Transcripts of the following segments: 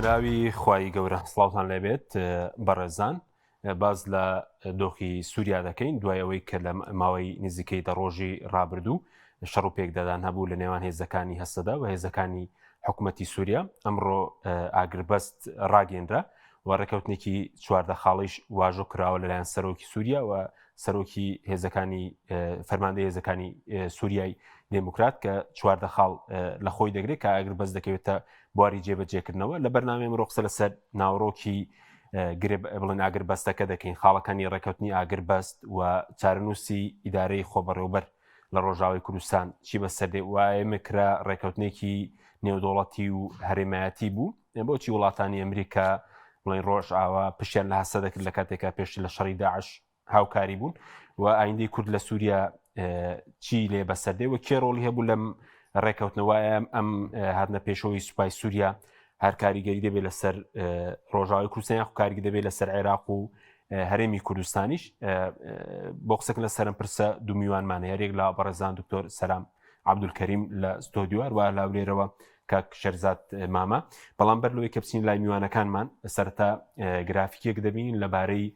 سلاوی خوای گەورە سڵاوتان لێبێت بەڕێزان باز لە دۆخی سووریا دەکەین دوای ئەوەی کە لە ماوەی نزیکەی دەڕۆژی ڕابردوو شەڕ و پێکدادان هەبوو لە نێوان هێزەکانی هەسەدا و هێزەکانی حکوومەتی سووریا ئەمڕۆ ئاگربەست ڕاگەیەندرا و ڕێکەوتنێکی چواردە خاڵیش واژۆ کراوە لەلایەن سەرۆکی سووریا و سەرۆکی هێزەکانی فەرماندەی هێزەکانی سووریای دموکرات کە چواردە خاڵ لە خۆی دەگرێت کە ئاگربەست دەکەوێتە بواری جێبەجێکردنەوە لە بەرنامەی ڕۆخسە لەسەر ناوڕۆکی بڵێن ئاگربەستەکە دەکەین خاڵەکانی ڕێکەوتنی ئاگربەست و چارەنووسی ئیدارەی خۆبەڕێوەبەر لە ڕۆژاوی کوردستان چی بەسەردێ وایە مکرا ڕێکەوتنێکی نێودوڵەتی و هەرێمایەتی بوو بۆچی وڵاتانی ئەمریکا بڵێن ڕۆژ ئاوا پشتیان لە هەسە دەکرد لە کاتێکا پێشتر لە شەڕی داعش هاوکاری بوون و ئایندەی کورد لە سووریا چی لێ بەسەردێ و کێ ڕۆڵی هەبوو لەم ڕێکەوتنەوەیە ئەم هاتنە پێشەوەی سوپای سووریا هەر کاریگەری دەبێت لەسەر ڕۆژاوی کوردستان یاخو کاریگەری دەبێت لەسەر عێراق و هەرێمی کوردستانیش بۆ قسەکن لە سەرم پرسە دوو میوانمانە یارێک لە بەڕێزان دکتۆر سەلام عەبدولکەریم لە ستۆدیۆ و لاولێرەوە کاک شەرزاد مامە بەڵام بەر لەوەی کە بچین لای میوانەکانمان سەرەتا گرافیکێک دەبینین لەبارەی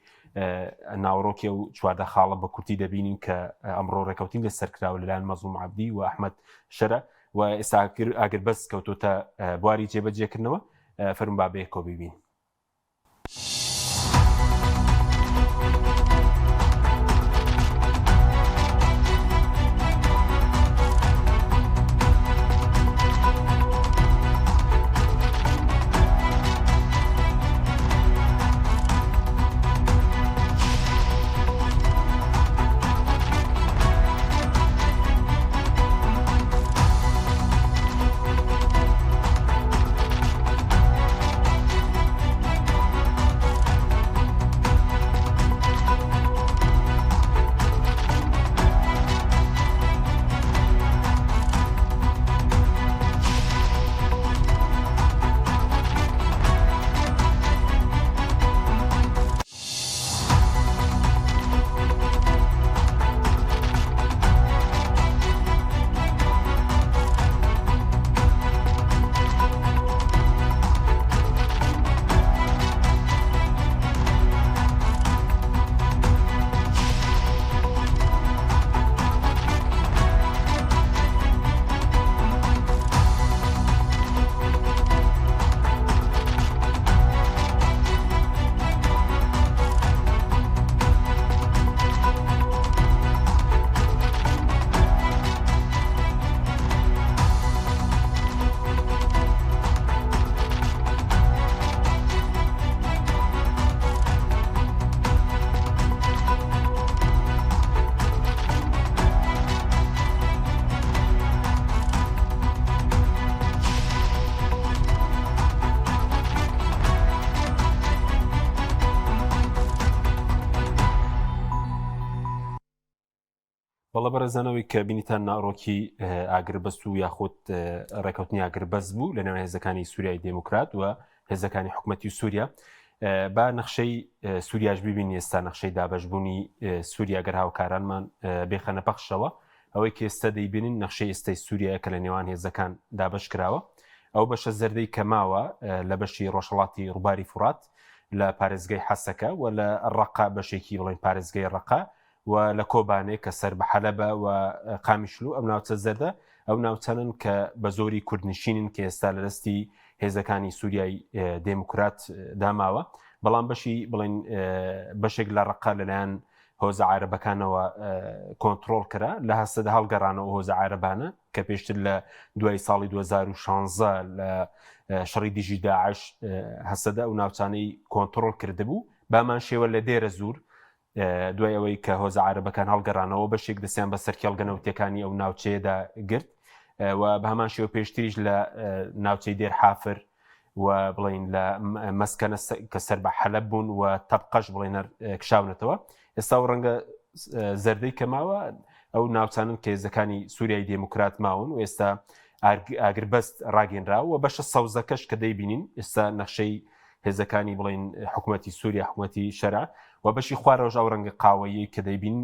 ناوڕۆکی و چواردە خاڵە بە کورتی دەبینین کە ئەمڕۆ ڕێکەوتین لەسەر کراوە لەلایەن مەزلوم عەبدی و ئەحمەد شەرە و ئێستا ئاگربەست کەوتۆتە بواری جێبەجێکردنەوە فەرموو با بەیەکەوە ببین. بەڵە بەرەزانەوەی کە بینیتان ناڕۆکی ئاگربەست و یاخود ڕێکەوتنی ئاگربەست بوو لە نێوان هێزەکانی سووریای دموکرات و هێزەکانی حکوومەتی سووریا با نەخشەی سووریاش ببینی ئێستا نەخشەی دابەشبوونی سووریا گەر هاوکارانمان بێخەنە پەخشەوە ئەوەی کە ئێستا دەیبینین نەخشەی ئێستای سووریا کە لە نێوان هێزەکان دابەش کراوە ئەو بەشە زەردەی کەماوە لە بەشی ڕۆژهەڵاتی ڕووباری فورات لە پارێزگای حەسەکە و لە ڕەقا بەشێکی بڵێن پارێزگای ڕەقا و لە کۆبانێک کە سەر بە حەلەبە و قامیشلو ئەم ناوچە زەردە ئەو ناوچەنن کە بە زۆری کوردنشینن کە ئێستا لە دەستی هێزەکانی سووریای دموکرات داماوە بەڵام بەشی بڵێن بەشێک لە ڕەقا لەلایەن هۆزە عارەبەکانەوە کۆنتڕۆڵ کرا لە هەستەدا هەڵگەڕانەوە هۆزە عارەبانە کە پێشتر لە دوای ساڵی 2016 لە شەڕی دژی داعش هەستەدا و ناوچانەی کۆنتڕۆڵ کردبوو بامان شێوە لە دێرە زوور دوای ئەوەی کە هۆزە عارەبەکان هەڵگەڕانەوە بەشێک دەستیان بە سەرکێڵگەنەوتیەکانی ئەو ناوچەیەدا گرت و بە هەمان شێوە پێشتریش لە ناوچەی دێر حافر و بڵین لە مەسکەنە کە سەر بە حەلەب بوون و تەبقەش بڵێنەر کشاونەتەوە ئێستا و ڕەنگە زەردەی کەماوە ئەو ناوچانن کە هێزەکانی سووریای دموکرات ماون و ئێستا ئاگربەست ڕاگەنراوە و بەشە سەوزەکەش کە دەیبینین ئێستا نەخشەی هێزەکانی بڵین حکوومەتی سووریا حکوومەتی شەرع و بەشی خوارەوەژ ئەو ڕەنگە قاوەیە کە دەیبین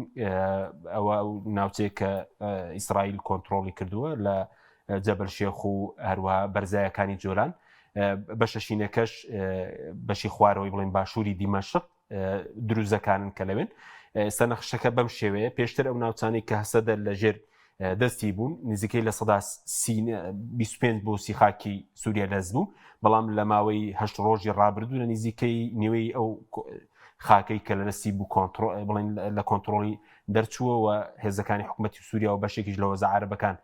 ئەوە ناوچەیە کە ئیسرائیل کۆنتڕۆڵی کردووە لە جەبەل شێخ و هەروە بەرزایەکانی جۆلان بەشەشینەکەش بەشی خوارەوەی بڵێن باشووری دیمەشق دروزەکانن کە لەوێن ئێستا نەخشەکە بەم شێوەیە پێشتر ئەو ناوچانەی کە هەسەدە لەژێر دەستی بوون نزیکەی لە 25 بۆ سی خاکی سووریا لەز بوو بەڵام لە ماوەی 8 ڕۆژی ڕابردوو لە نزیکەی نوێی ئەو خاکەی کە لە دەستی بوو بڵێن لە کۆنتترۆلی دەرچووەوە هێزەکانی حکوومەتی سووریا و بەشێکیش لە وەزە عەرەبەکان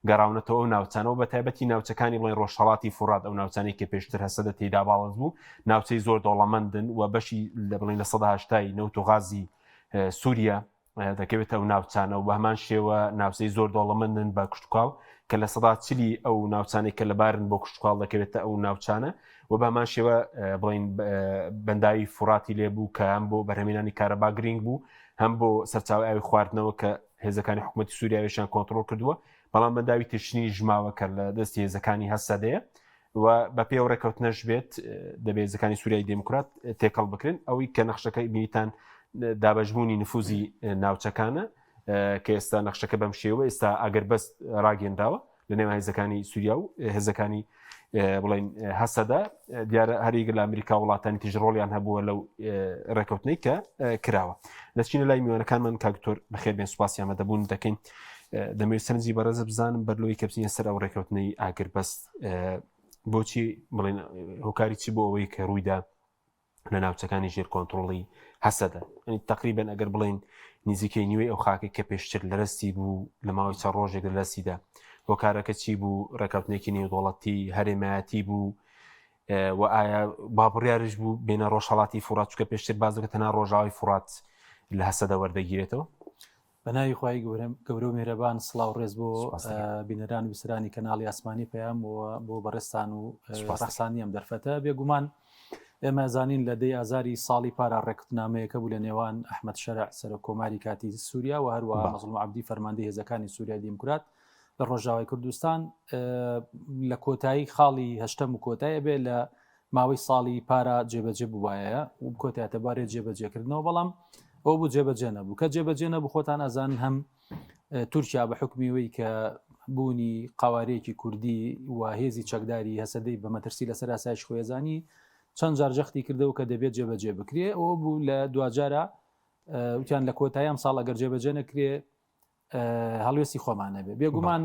گەڕاونەتەوە ئەو ناوچانەوە بە تایبەتی ناوچەکانی بڵێن ڕۆژهەڵاتی فورات ئەو ناوچانەی کە پێشتر هەسەدە تێدا باڵغ بوو ناوچەی زۆر دەوڵەمەندن و بەشی لە بڵێن لە 180 نەوت و غازی سووریا دەکەوێتە ئەو ناوچانە و بە هەمان شێوە ناوچەی زۆر دەوڵەمەندن بە کشتتوکاڵ کە لە 140 ئەو ناوچانێک کە لەبارن بۆ کشتتوکاڵ دەکەوێتە ئەو ناوچانە و بە هەمان شێوە بڵێن بەنداوی فوراتی لێبوو کە هەم بۆ بەرهەمێنانی کارەبا گرنگ بوو هەم بۆ سەرچاوی ئاوی خواردنەوە کە هێزەکانی حکوومەتی سووریاویشان کۆنتترۆل کردووە بەڵام بەنداوی تشنی ژماوە کە لە دەستی هێزەکانی هەسەدەیە و بە پێ ڕێکەوتنەش بێت دەبێت هێزەکانی سووریای دموکرات تێکەڵ بکرێن ئەوەی کە نەخشەکەی بینیتان دابەشبوونی نفوزی ناوچەکانە کە ئێستا نەخشەکە بەم شێوە ئێستا ئەگەر بەست ڕاگەنداوە لە نێو هێزەکانی سووریا و هێزەکانی بڵێن هەسەدا دیارە هەریگە لە ئەمریکا وڵاتانی تیژڕۆڵیان هەبووە لەو ڕێکەوتنەی کە کراوە دەچینە لای میوانەکانمان کاکتۆر بەخێر بێن سوپاسیامە دەبوون دەکەین دەمەوێت سەرنجی بەڕێزە بزانم بەرلۆی کە بچینە سەر ئەو ڕێکەوتنەی ئاگر بەست بۆچی بڵێن هۆکاری چی بۆ ئەوەی کە ڕوویدا لە ناوچەکانی ژێر کۆنتترۆڵی هەسەدە تقریبن ئەگەر بڵێن نزیکەی نیوەی ئەو خاکە کە پێشتر لە دەستی بوو لە ماوەی چەند ڕۆژێک لە دەستیدا هۆکارەکە چی بوو ڕێکەوتنێکی نێودوڵەتی هەرێمایەتی بوو و ئایا بابڕیارش بوو بینە ڕۆژهەڵاتی فورات چکە پێشتر بازەکە تەنها ڕۆژاوی فورات لە هەسەدە وەردەگیرێتەوە بەناوی خوای گەورە و میهرەبان سڵاو ڕێز بۆ بینەران و بیسرانی کەناڵی ئاسمانی پەیام بۆ بەڕێستان و ڕەخسانی ئەم دەرفەتە بێگومان ئێمە زانین لە دەی ئازاری ساڵی پارا ڕێکوتنامەیەکە بوو لە نێوان ئەحمەد شەرع سەرۆکۆماری کاتی سووریا و هەروە مەزلوم عەبدی فەرماندەی هێزەکانی سووریای دیموکرات لە ڕۆژاوای کوردستان لە کۆتایی خاڵی هەشتەم و کۆتایە بێ لە ماوەی ساڵی پارا جێبەجێ بووایە و کۆتایەتە بارێت جێبەجێکردنەوە بەڵام ئەو بوو جێبەجێ نەبوو کە جێبەجێ نەبوو خۆتان ئەزان هەم تورکیا بە حکمیەوەی کە بوونی قاوارەیەکی کوردی و هێزی چەکداری هەسەدەی بە مەترسی لەسەر ئاسایش خۆیزانی چەند جار جەختی کردەوە کە دەبێت جێبەجێ بکرێ ئەوە بوو لە دوجارە وتیان لە کۆتایی ئەم ساڵ ئەگەر جێبەجێ نەکرێ هەڵوێستی خۆمانە بێ بێگومان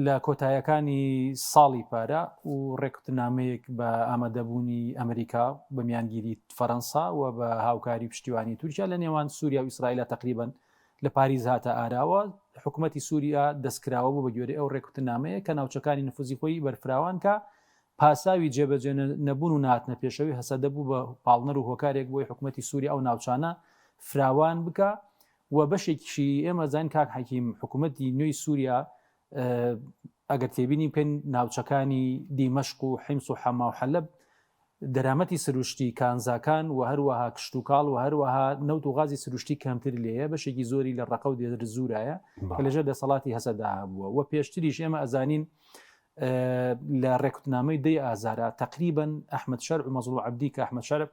لە کۆتاییەکانی ساڵی پارە و ڕێکوتنامەیەک بە ئامادەبوونی ئەمریکا بە میانگیری فەڕەنسا و بە هاوکاری پشتیوانی تورکیا لە نێوان سووریا و ئیسرائیلە تقریبا لە پاریز هاتە ئاراوە حکوومەتی سووریا دەستکراوە بوو بە گوێرەی ئەو ڕێکوتنامەیە کە ناوچەکانی نفوزی خۆی بەرفراوان کە پاساوی جێبەجێ نەبوون و ناتنە پێشەوی هەسەدە بوو بە پاڵنەر و هۆکارێک بۆی حکوومەتی سووریا ئەو ناوچانە فراوان بکە و بەشێکیشی ئێمە زان کاک حەکیم حکوومەتی نوێی سووریا ئەگەر تێبینی پێن ناوچەکانی دیمەشق و حیمس و حەما و حەلەب دەرامەتی سروشتی کانزاکان و هەروەها کشتتوکاڵ و هەروەها نەوت و غازی سروشتی کەمتر لێیە بەشێکی زۆری لە ڕقە و دێدر زورایە کە لەژێر دەسەڵاتی هەسەدا بووە و پێشتریش ئێمە ئەزانین لە ڕێکوتنامەی دەی ئازارە تقریبا ئەحمەد شەرع و مەزلوم عەبدی کە ئەحمەد شەرع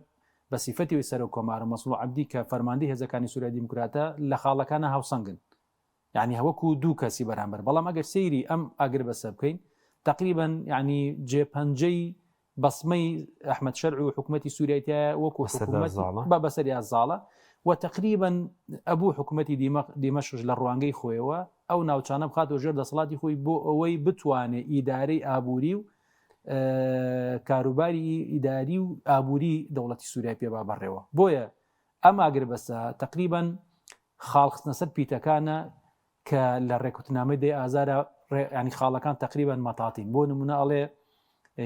بە سیفەتی سەرۆکۆمار و مەزلوم عەبدی کە فەرماندەی هێزەکانی سووریا دیموکراتە لە خاڵەکانە هاوسەنگن یعنی هەوەکو دوو کەسی بەرامبەر بەڵام ئەگەر سەیری ئەم ئاگر بەسە بکەین تقریبا یعنی جێپەنجەی بەسمەی ئەحمەد شەرع و حکوومەتی سووریایە وەکو حکوومەت بە بەسەریا زاڵە و تقریبا ئەبوو حکوومەتی دیمەشق لە ڕوانگەی خۆیەوە ئەو ناوچانە بخاتەوە ژێر دەسەڵاتی خۆی بۆ ئەوەی بتوانێت ئیدارەی ئابووری و کاروباری ئیداری و ئابووری دەوڵەتی سووریا پێبا بەڕێوە بۆیە ئەم ئاگر بەسە تقریبا خاڵخستنە سەر پیتەکانە کە لە ڕێکوتنامەی دەی ئازارە ینی خاڵەکان تقریبا مەتاتین بۆ نمونە ئەڵێ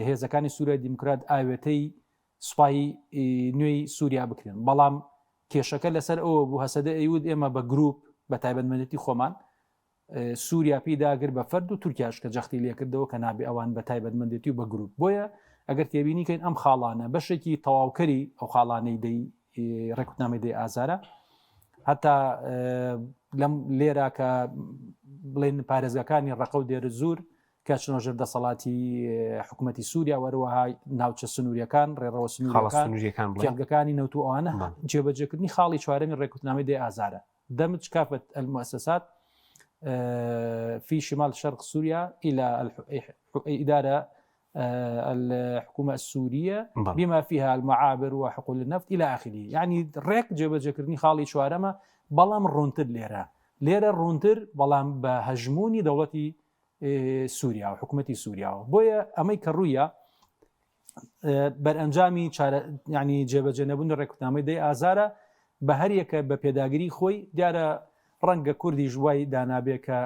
هێزەکانی سووریا دیموکرات ئاوێتەی سوپایی نوێی سووریا بکرێن بەڵام کێشەکە لەسەر ئەوە بوو هەسەدە ئەیود ئێمە بە گروپ بە تایبەتمەندێتی خۆمان سووریا پیداگر بە فەرد و تورکیاش کە جەختی لێکردەوە کە نابێ ئەوان بە تایبەتمەندێتی و بە گروپ بۆیە ئەگەر تێبینیکەین ئەم خاڵانە بەشێکی تەواوکەری ئەو خاڵانەی دەی ڕێکوتنامەی دەی ئازارە هەتا لەم لێرە کە بڵێن پارێزگەکانی ڕقە و دێرە زور کە چنۆژر دەسەڵاتی حکوومەتی سووریا وەروەها ناوچە سنووریەکان ڕێڕەوە سنووریەکان کێڵگەکانی نەوت و ئەوانە جێبەجێکردنی خاڵی چوارەمی ڕێکوتنامەی دەی ئازارە دەمت كافة المؤسسات في شمال شرق سوريا إلى إدارة الحكومة السورية بما فيها المعابر وحقول النفط إلى آخره. يعني ريك جێبەجێکردنی خاڵی چوارەمە بەڵام ڕوونتر لێرە ڕوونتر بەڵام بە هەژمونی دەوڵەتی سووریا و حکوومەتی سووریاوە. بۆیە ئەمەی کە ڕوویە بەرئەنجامی ینی جێبەجێ نەبوون ڕێکوتنامەی دەی ئازارە بە هەریەکە بە پێداگیری خۆی دیارە ڕەنگە کوردی ژوای دانابێ کە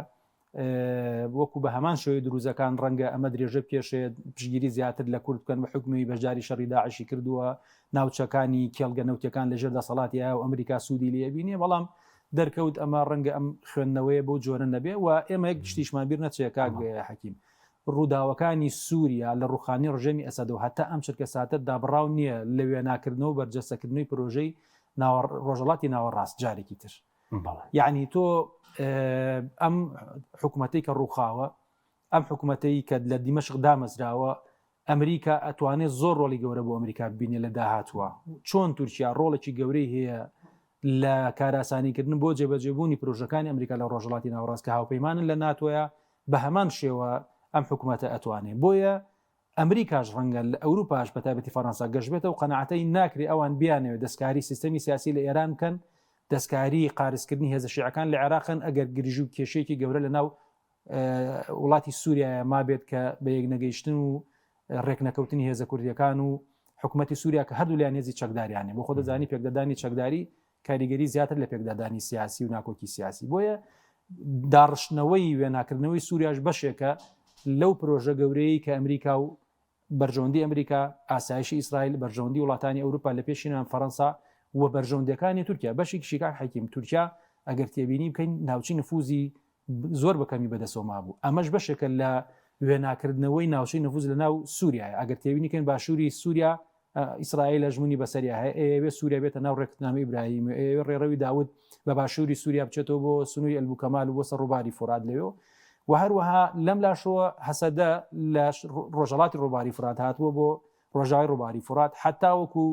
وەکو بە هەمان شێوەی دروزەکان ڕەنگە ئەمە درێژە پێشێت پشگیری زیاتر لە کورد بکەن بە حکومی بەشداری شەڕی داعشی کردووە ناوچەکانی کێڵگە نەوتەکان لەژێر دەسەڵاتی و ئەمریکا سوودی لێبینێ بەڵام دەرکەوت ئەمە ڕەنگە ئەم خوێندنەوەیە بۆ جۆرە نەبێ و ئێمە یەک شتیشمان بیر نەچێت کاک حەکیم ڕووداوەکانی سووریا لە ڕوخانی ڕژێمی ئەسەدەوە هەتا ئەم چرکە ساتە دابڕاو نییە لە وێناکردنەوە بەرجەستەکردنەوەی پرۆژەی ڕۆژەڵاتی ناوەڕاست جارێکی تر. یعنی تۆ ئەم حکوومەتەی کە ڕووخاوە ئەم حکوومەتەی کە لە دیمەشق دامەزراوە ئەمریکا ئەتوانێت زۆر ڕۆڵی گەورە بۆ ئەمریکا ببینێ لە داهاتوە چۆن تورکیا ڕۆڵێکی گەورەی هەیە لە کاراسانیکردن بۆ جێبەجێبوونی پرۆژەکانی ئەمریکا لە ڕۆژەڵاتی ناوەڕاست کە هاوپەیمانن لە ناتۆیە بە هەمان شێوە ئەم حکوومەتە ئەتوانێت. بۆیە ئەمریکاش ڕەنگە لە ئەوروپاش بە تایبەتی فەڕەنسا گەشتبێتە و قەنەعەتەی ناکری ئەوان بیانەوێت دەستکاری سیستەمی سیاسی لە ئێران بکەن دەستکاری قارسکردنی هێزە شیعەکان لە عێراقن ئەگەر گرژی و کێشەیەکی گەورە لە ناو وڵاتی سووریا ما بێت کە بە یەک نەگەیشتن و ڕێکنەکەوتنی هێزە کوردیەکان و حکوومەتی سووریا کە هەردوو لایەن هێزی چەکداریانێ بۆ خۆ دەزانی پێکدەدانی چەکداری کاریگەری زیاتر لە پێکدادانی سیاسی و ناکۆکی سیاسی. بۆیە داڕشتنەوەی وێناکردنەوەی سووریاش بەشێکە لەو پرۆژە گەورەی کە ئەمریکا و بەرژەوەندی ئەمریکا ئاسایشی ئیسرائیل بەرژەوەندی وڵاتانی ئەوروپا لە پێشینان فەڕەنسا و بەرژەوەندەکانی تورکیا بەشێکی کاک حەکیم تورکیا ئەگەر تێبینی بکەین ناوچی نفوزی زۆر بەکەمی بەدەستەوە مابوو ئەمەش بەشێکە لە وێناکردنەوەی ناوچەی نفوز لە ناو سووریایە ئەگەر تێبینی کەین باشووری سووریا ئیسرائیل لە ژمونی بەسەریا هەیە ئێوێ سووریا بێتە ناو ڕێکوتنامەی ئیبراهیم ئێوێ ڕێڕەوی داود بە باشووری سووریا بچێتەوە بۆ سنووری ئەلبوکەمال و بۆ سەر ڕووباری فورات لەوێ و هەروەها لەم لاشەوە حەسەدە لە ڕۆژەڵاتی ڕووباری فورات هاتووە بۆ ڕۆژاوی ڕووباری فورات حتا وەکو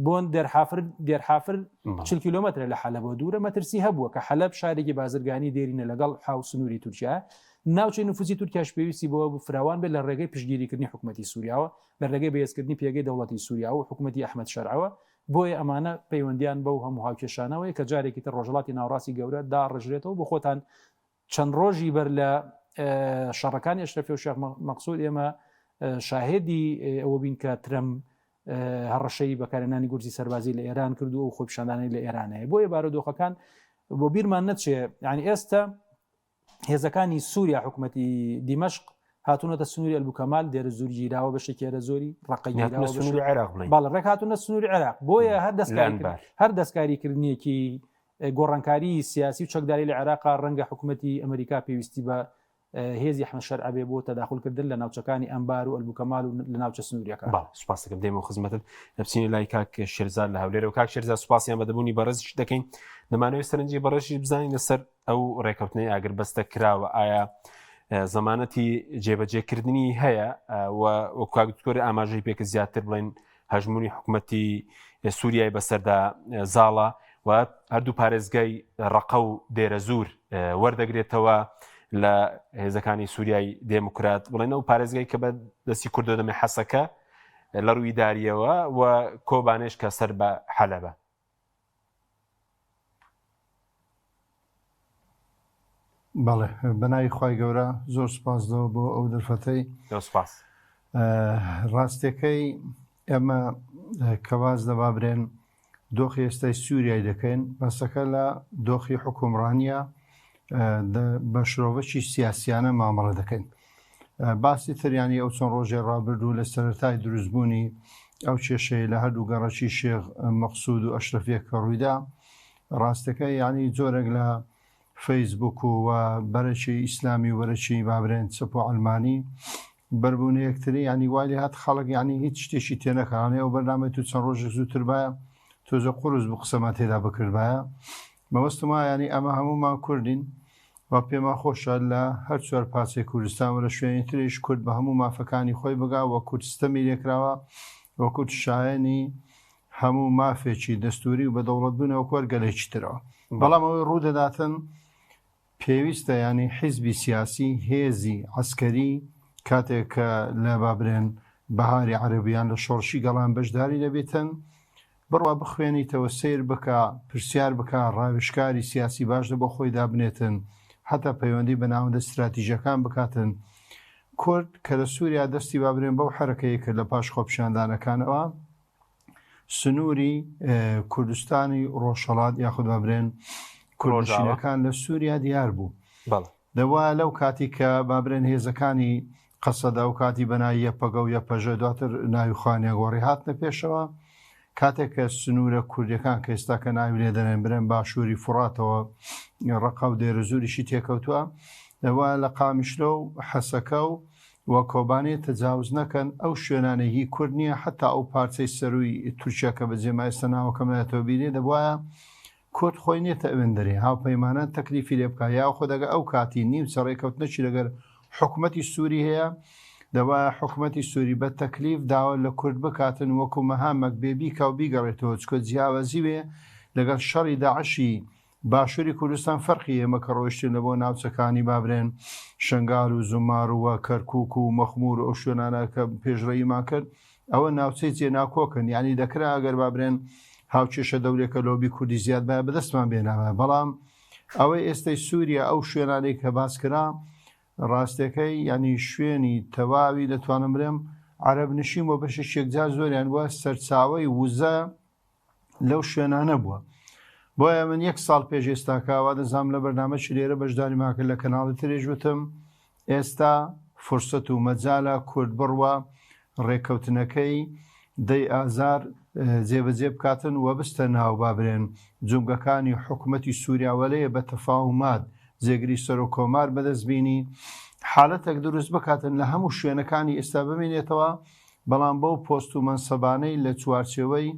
بۆن دێرحافر 40 کیلۆمەتر لە حەلەبە دوورە مەترسی هەبووە کە حەلەب شارێکی بازرگانی دێرینە لەگەڵ حاو سنووری تورکیا ناوچەی نفوزی تورکیاش پێویستی بۆ فراوان بێت لە ڕێگەی پشتگیریکردنی حکوومەتی سووریاوە لە ڕێگەی بەهێزکردنی پێگەی دەوڵەتی سووریا و حکوومەتی ئەحمەد شەرعەوە بۆیە ئەمانە پەیوەندیان بەو هەموو هاوکێشانەوەی کە جارێکی تر ڕۆژەڵاتی ناوڕاستی گەورە داڕژرێتەوە بۆ خۆتان چەند ڕۆژی بەر لە شەڕەکانی ئەشرەفی و شێخ مەقسوود ئێمە شاهێدی ئەوە بین کە ترەمپ هەڕەشەی بەکارهێنانی گورجی سەربازی لە ئێران کردو و خۆپیشاندانەی لە ئێرانەیە بۆیە بارودۆخەکان بۆ بیرمان نەچێ یعنی ئێستا هێزەکانی سووریا حکوومەتی دیمەشق هاتوونەتە سنووری ئەلبوکەمال دێرە زوور گیراوە بەشێکێرە زۆری ڕقەیراوە ڕێک هاتوونە سنووری عێراق بۆیە هەر دەستکاریکردنیەکی گۆڕانکاری سیاسی و چەکداری لە عێراقا ڕەنگە حکوومەتی ئەمریکا پێویستی بە هێزی ئەحمەد شەرع بێ بۆ تەداخولکردن لە ناوچەکانی ئەمبار و ئەلبوکەمال و لە ناوچە سنووریەکان. سوپاس دەکەم دێمە خزمەتت نەبچینی لای کاک شێرزاد لە هەولێرە و کاک شێرزاد سوپاسیان بەدەبوونی بەڕێزش دەکەین دەمانەوێت سەرنجی بەڕێژی بزانین لەسەر ئەو ڕێکەوتنەی ئاگربەستە کراوە ئایا زەمانەتی جێبەجێکردنی هەیە و کاک دکتۆری ئاماژەی پێکە زیاتر بڵێن هەژمونی حکوومەتی سووریای بەسەردا زاڵە و هەردوو پارێزگای ڕقە و دێرە زوور وەردەگرێتەوە لە هێزەکانی سووریای دێموکرات بڵێنە و پارێزگای کە بە دەستی کوردە دەمێ حەسەکە لە ڕووی داریەوە و کۆبانێش کە سەر بە حەلەبە. بەڵێ بەناوی خوای گەورە زۆر سوپاسدەوە بۆ ئەو دەرفەتەی سوپاس. ڕاستیەکەی ئێمە کەواز دەبا برێن دۆخی ئێستای سووریای دەکەین بەسەکە لە دۆخی حکومڕانیە بە شرۆڤەکی سیاسیانە مامەڵە دەکەین. باسی تریانی ئەو چەند ڕۆژێ ڕابردوو لە سەرەتای دروستبوونی ئەو کێشەی لە هەردوو گەڕەکی شێخ مەقسوود و ئەشرەفیە کە ڕوویدا ڕاستەکەی ینی جۆرێک لە فەیسبوک و بەرەکی ئیسلامی و بەرەکی بابرێن چەپ و ئەلمانی بەربوونی یەکتری ینی وای لێ هات خەڵک ینی هیچ شتێکی تێنەکەڵانێ ئەو بەرنامەی تو چەند ڕۆژێک زووتر باە تۆزە قورس بوو قسەمان تێدا بکردبایە مەوەستما ینی ئەمە هەمومان کوردین و پێمان خۆشە لە هەر چوار پاچەی کوردستان وە لە شوێنی تریش کورد بە هەموو مافەکانی خۆی بگا وە کوردستەمی لێکراوە وەکوت شایەنی هەموو مافێکی دەستوری و بە دەوڵەتبوونەوە وەرگەلێکی ترەوە بەڵام ئەوەی ڕوودەداتن پێویستە ینی حیزبی سیاسی هێزی عەسکەری کاتێک کە لە بابرێن بەهاری عەرەبیان لە شۆڕشی گەڵان بەشداری دەبێتن بڕوا بخوێنیتەوە سیر بکە پرسیار بکە ڕاوێژکاری سیاسی باشە بۆ خۆی دابنێتن حتا پەیوەندی بە ناوەندە استراتیژیەکان بکاتن. کورد کە لە سووریا دەستی بابرێن بەو حرەکەیە کرد لە پاش خۆپیشاندانەکانەوە سنووری کوردستانی ڕۆژهەڵات یاخود بابرێن کوردنشینەکان لە سووریا دیار بوو. دەوا لەو کاتی کە بابرێن هێزەکانی قەسەدا و کاتی بەنای یەپەگە و یەپەژە دواتر ناویخوانیە گۆڕی هاتنە پێشەوە کاتێک کە سنوورە کوردیەکان کە ئێستا کە ناوی لێ دەنێن برێن باشووری فڕاتەوە ڕقە و دێرەزووریشی تێکەوتووە دەوا لە قامیشلۆ و حەسەکە و کۆبانێ تەجاوز نەکەن ئەو شوێنانەی کورد نییە حتا ئەو پارچەی سەروی تورکیا کە بەجێما ئێستا ناوەکەم لاتەوە بینێ دەبواە کورد خۆی نیێتە ئەوێندەرێ هاوپەیمانە تەکلیفی لێ بکە یا خۆ دەگە ئەو کاتی نیم سەڕێکەوتنەچی لەگەر حکوومەتی سووری هەیە دەوا حکوومەتی سووری بە تەکلیف داوە لە کورد بکاتن وەکو مەهامەک بێبی کا و بیگەڕێتەوە چکۆ جیاوازی وێ لەگەڵ شەڕی داعشی باشووری کوردستان فەرقی ئێمە کە ڕۆیشتن لە بۆ ناوچەکانی بابرێن شنگال و زومار وە کەرکووک و مەخمور و ئەو شوێنانە کە پێشڕەییمان کرد ئەوە ناوچەی جێناکۆکن یعنی دەکرا ئەگەر بابرێن هاوچێشە دەورێکە لۆبی کوردی زیاد بە بەدەستمان بێناوە بەڵام ئەوەی ئێستای سووریا ئەو شوێنانەی کە باسکرا ڕاستەکەی ینی شوێنی تەواوی دەتوانم برێم عەرەب نشین بۆ بەشێکجار زۆریان وە سەرچاوی وزە لەو شوێنانە بووە. بۆیە من 1 ساڵ پێش ئێستاکەوا دەزانم لە بەرنامەی لێرە بەشداری ماکرد لە کەناڵی ترێژ وتم ئێستا فرسەت و مەجالە کورد بڕوە ڕێکەوتنەکەی دەی ئازار جێبەجێ بکاتن و بستە ناو بابرێن جومگەکانی حکوومەتی سووریاوەلەیە بە تەفاومات جێگری سەر و کۆمار بەدەستبینی حالەتێک دروست بکاتن لە هەموو شوێنەکانی ئێستا ببینێتەوە بەڵام بەو پۆست و منسەبانەی لە چوارچێوەی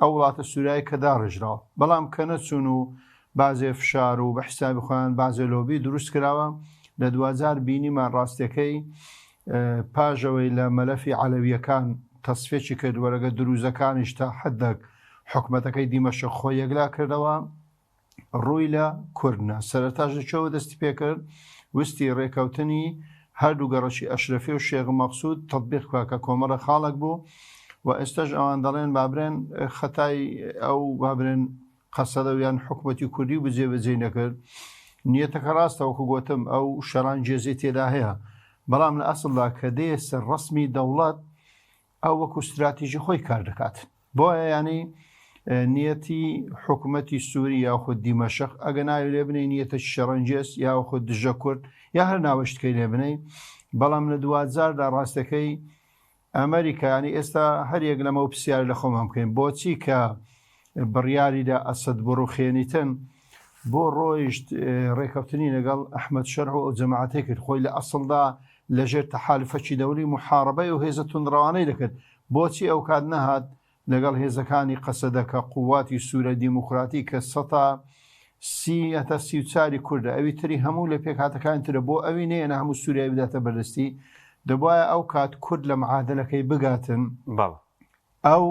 ئەو وڵاتە سووریایی کە داڕژراوە بەڵام کە نەچوون و بازێ فشار و بە حسابی خۆیان بازێ لۆبی دروست کراوە لە 2000 بینیمان ڕاستەکەی پاژەوەی لە مەلەفی عەلەویەکان تەسفێکی کردوەرەگە دروزەکانیش تا حدەک حکومەتەکەی دیمەشق خۆی یەکلا کردەوە ڕووی لە کوردنە سەرەتاش لەکوێوە دەستی پێکرد وستی ڕێکەوتنی هەردوو گەڕەشی ئەشرەفی و شێخ مەقسوود تەطبیق بکە کە کۆمەڵە خاڵک بوو و ئێستاش ئەوان دەڵێن بابرێن خەتای ئەو بابرێن قەسەدەویان حکومەتی کوردی بجێبەجێ نەکرد نیەتەکە ڕاستەوەکو گوتم ئەو شەڕان جێزی تێدا هەیە بەڵام لە ئەسڵدا کە دێ سەر ڕسمی دەوڵەت ئەو وەکو استراتیژی خۆی کار دەکات بۆیە ینی نیەتی حکوومەتی سووری یاخود دیمەشق ئەگە ناوی لێ بنەی نیەتە شەڕەنجێس یاخود دژە کورد یا هەر ناوەشتکەی لێ بنەی بەڵام لە 2000دا ڕاستەکەی ئەمریکانی ئێستا هەریەک لەمە و پرسیار لە خۆمان بکەین بۆچی کە بڕیاریدا ئەسەد بڕوخێنیتن بۆ ڕۆیشت ڕێکەوتنی لەگەڵ ئەحمەد شەرع و ئەو جەماعەتەی کرد خۆی لە ئەسڵدا لەژێر تەحالفەکی دەوری محارەبەی و هێزە توندڕەوانەی دەکرد بۆچی ئەو کات نەهات لەگەڵ هێزەکانی قەسەدەکە قوواتی سوورە دیموکراتی کە 134 کوردە ئەوی تری هەموو لە پێکهاتەکان ترە بۆ ئەوی نێنە هەموو سووریای بداتە بەردەستی دەبایە ئەو کات کورد لە معادلەکەی بگاتن ئەو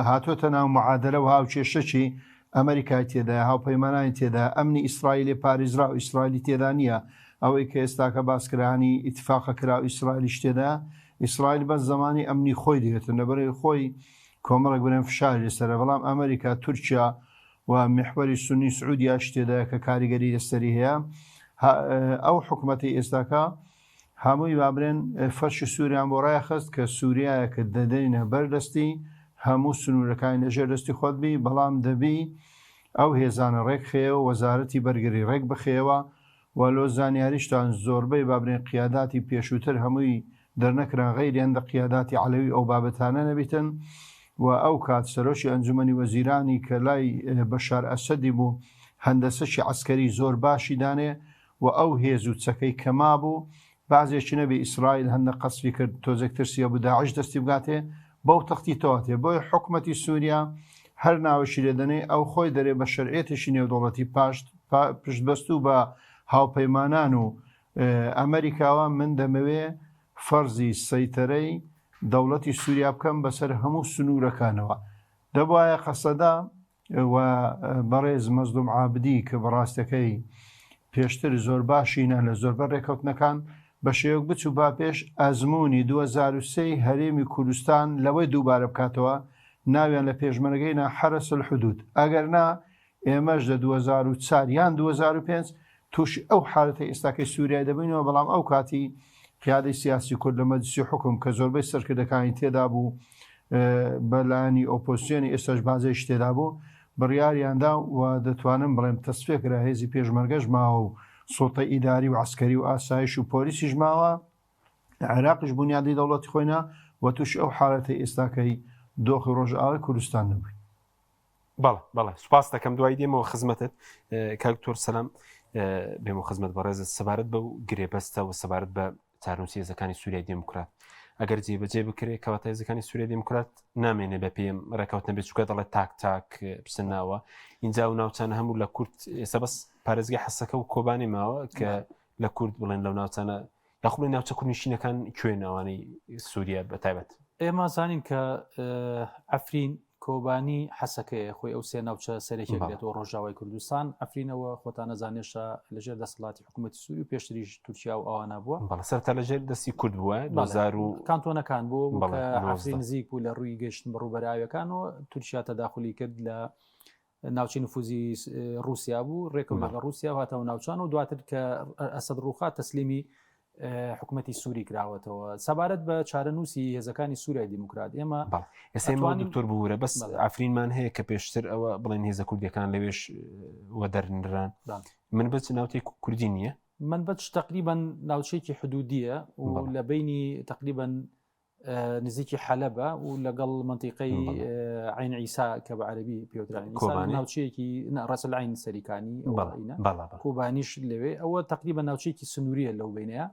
هاتۆتە ناو معادلە و هاوچێشەی ئەمریکای تێدا هاوپەیمانانی تێدا ئەمنی ئیسرائیلی پارێزرا و ئیسرائیلی تێدا نییە ئەوەی کە ئێستاکە باسکرانی ئیتفاقە کرا و ئیسرائیلیش تێدا ئیسرائیل بەس زمانی ئەمنی خۆی دێتن لەبەرەوەی خۆی کۆمەڵێک برێن فشاری لەسەرە بەڵام ئەمریکا تورکیا و محوەری سونی سعودیاش تێدا کە کاریگەری لەسەری هەیە ئەو حکوومەتی ئێستاکە هەمووی بابرێن فەرشی سووریان بۆ ڕای خست کە سووریایە کە دەدەینە بەردەستی هەموو سنوورەکانی لەژێر دەستی خۆتبی بەڵام دەبی ئەو هێزانە ڕێک خێەوە وەزارەتی بەرگری ڕێک بخێەوە و لۆ زانیاریشتان زۆربەی بابرێن قیاداتی پێشووتر هەمووی دەرنەکران غەیریان دە قیاداتی عەلەوی ئەو بابەتانە نەبیتن و ئەو کات سەرۆکی ئەنجومەنی وەزیرانی کە لای بەشار ئەسەدی بوو هەندەسەشی عەسکەری زۆر باشی دانێ و ئەو هێز و چەکەی کەما بوو بازێکی نەبێ ئیسرائیل هەندە قەسفی کرد تۆزێک ترسیە بوو داعش دەستی بگاتێ بەو تەختی تەواتێ بۆی حکوومەتی سووریا هەر ناوەشی لێدەنێ ئەو خۆی دەرێ بە شەرعێتێکی نێودوڵەتی پشتبەستوو بە هاوپەیمانان و ئەمریکاوە من دەمەوێ فەرزی سەیتەرەی دەوڵەتی سووریا بکەم بەسەر هەموو سنوورەکانەوە دەبایە قەسەدا و بەڕێز مەزلوم عابدی کە بەڕاستەکەی پێشتر زۆر باشینە لە زۆربە ڕێکەوتنەکان بە شێوەیەک بچوو با پێش ئەزمموی 2023 هەرێمی کوردستان لەوەی دووبارە بکاتەوە ناویان لە پێشمەرگەینا حرس الحدود ئەگەر نا ئێمەش لە 2004 یان 2005 تووشی ئەو حالەتە ئێستاکەی سووریای دەبینەوە بەڵام ئەو کاتی قیادەی سیاسی کورد لە مەجلیسی حکوم کە زۆربەی سەرکردەکانی تێدا بوو بەلایانی ئۆپۆزیسیۆنی ئێستاش بازێش تێدا بوو بڕیاریاندا و دەتوانم بڵێم تەسفێکرا هێزی پێشمەرگەش ماوە و سوڵتە ئیداری و عسکەری و ئاسایش و پۆلیسیش ماوە عێراقیش بنیادی دەوڵەتی خۆینا و تووشی ئەو حالەتەی ئێستاکەی دۆخی ڕۆژئاوای کوردستان نەبووی. بەڵێ سوپاس دەکەم دوای دێمەوە خزمەتت کاکتۆر سەلام بێمە خزمەت بەڕێزت سەبارەت بە و گرێبەستە و سەبارەت بە چارنووسی هێزەکانی سووریای دموکرات ئەگەر جێبەجێ بکرێت کەواتە هێزەکانی سووریای دموکرات نامێنێ بە پێم ڕێکەوتنە بێت چکە دەڵێت تاک بسناوە اینجا و ناوچانە هەموو لە کورد ئێستا بەس پارێزگای حەسەکە و کۆبانی ماوە کە لە کورد بڵێن لەو ناوچانە یاخوڵی ناوچە کوردنشینەکان کوێن ئەوانەی سووریا بەتایبەت ئێمە زانین کە ئەفرین کۆبانی حەسەکەیە خۆی ئەو سێ ناوچە سەرێکی بێتەوە ڕۆژاوای کوردستان ئەفرینەوە خۆتانە زانێشە لەژێر دەسەڵاتی حکوومەتی سووری و پێشتریش تورکیا و ئەوانە بووە بەڵە سەرتا لەژێر دەستی کورد بووە کانتۆنەکان بوو ئەفرین نزیک بوو لە ڕووی گەشتن بە ڕووبەراویەکانەوە تورکیا تەداخلی کرد لە ناوچەی نفوزی رووسیا بوو ڕێکەوت لەگەڵ رووسیا و هاتەوە ناوچان و دواتر کە ئەسەد ڕووخات تەسلیمی حکوومەتی سووری کراوەتەوە سەبارەت بە چارەنووسی هێزەکانی سووریای دموکرات ئێمە ئێستا دکتۆر بوورە بەس ئافرینمان هەیە کە پێشتر ئەوە بڵێن هێزە کوردیەکان لەوێش وە دەرنران من بچ ناوتی کوردی نییە من بەچ تقریبان ناوچەیەکی حدودیە و لە بینی تقریبان نزیکی حەلەبە و لەگەڵ منتیقەی عین عیسا کە بە عەربی پێوترانی ناوچەیەکی ڕەسل عین سەریکانی کوبانیش لەوێ ئەوە تقریبا ناوچەیەکی سنووریە لەو بینەیە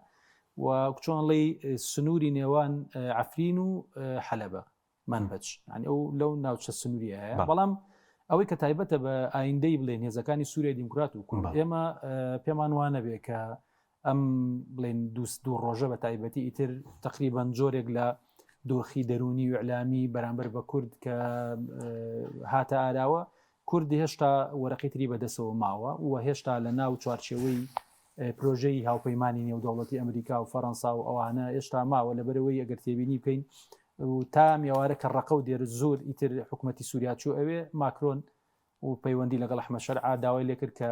و چۆنڵی سنووری نێوان عەفرین و حەلەبە منبەج ینی ئەو لەو ناوچە سنووریە هەیە بەڵام ئەوەی کە تایبەتە بە ئایندەی بڵێن هێزەکانی سووریای دیموکرات و ئێمە پێمان وانە بێ کە ئەم بڵێن دوو ڕۆژە بە تایبەتی ئیتر تقریبا جۆرێک لە دۆخی دەرونی و ئەعلامی بەرامبەر بە کورد کە هاتە ئاراوە کوردی هێشتا وەرەقی تری بەدەستەوە ماوە و هێشتا لە ناو چوارچێوەی پرۆژەی هاوپەیمانی نێودەوڵەتی ئەمریکا و فەڕەنسا و ئەوانە هێشتا ماوە لەبەرەوەی ئەگەر تێبینی بکەین و تا میێوارە کە ڕقە و دێر زۆر ئیتر حکوومەتی سووریا چوو ئەوێ ماکرۆن و پەیوەندی لەگەڵ ئەحمەد شەرع داوای لێ کرد کە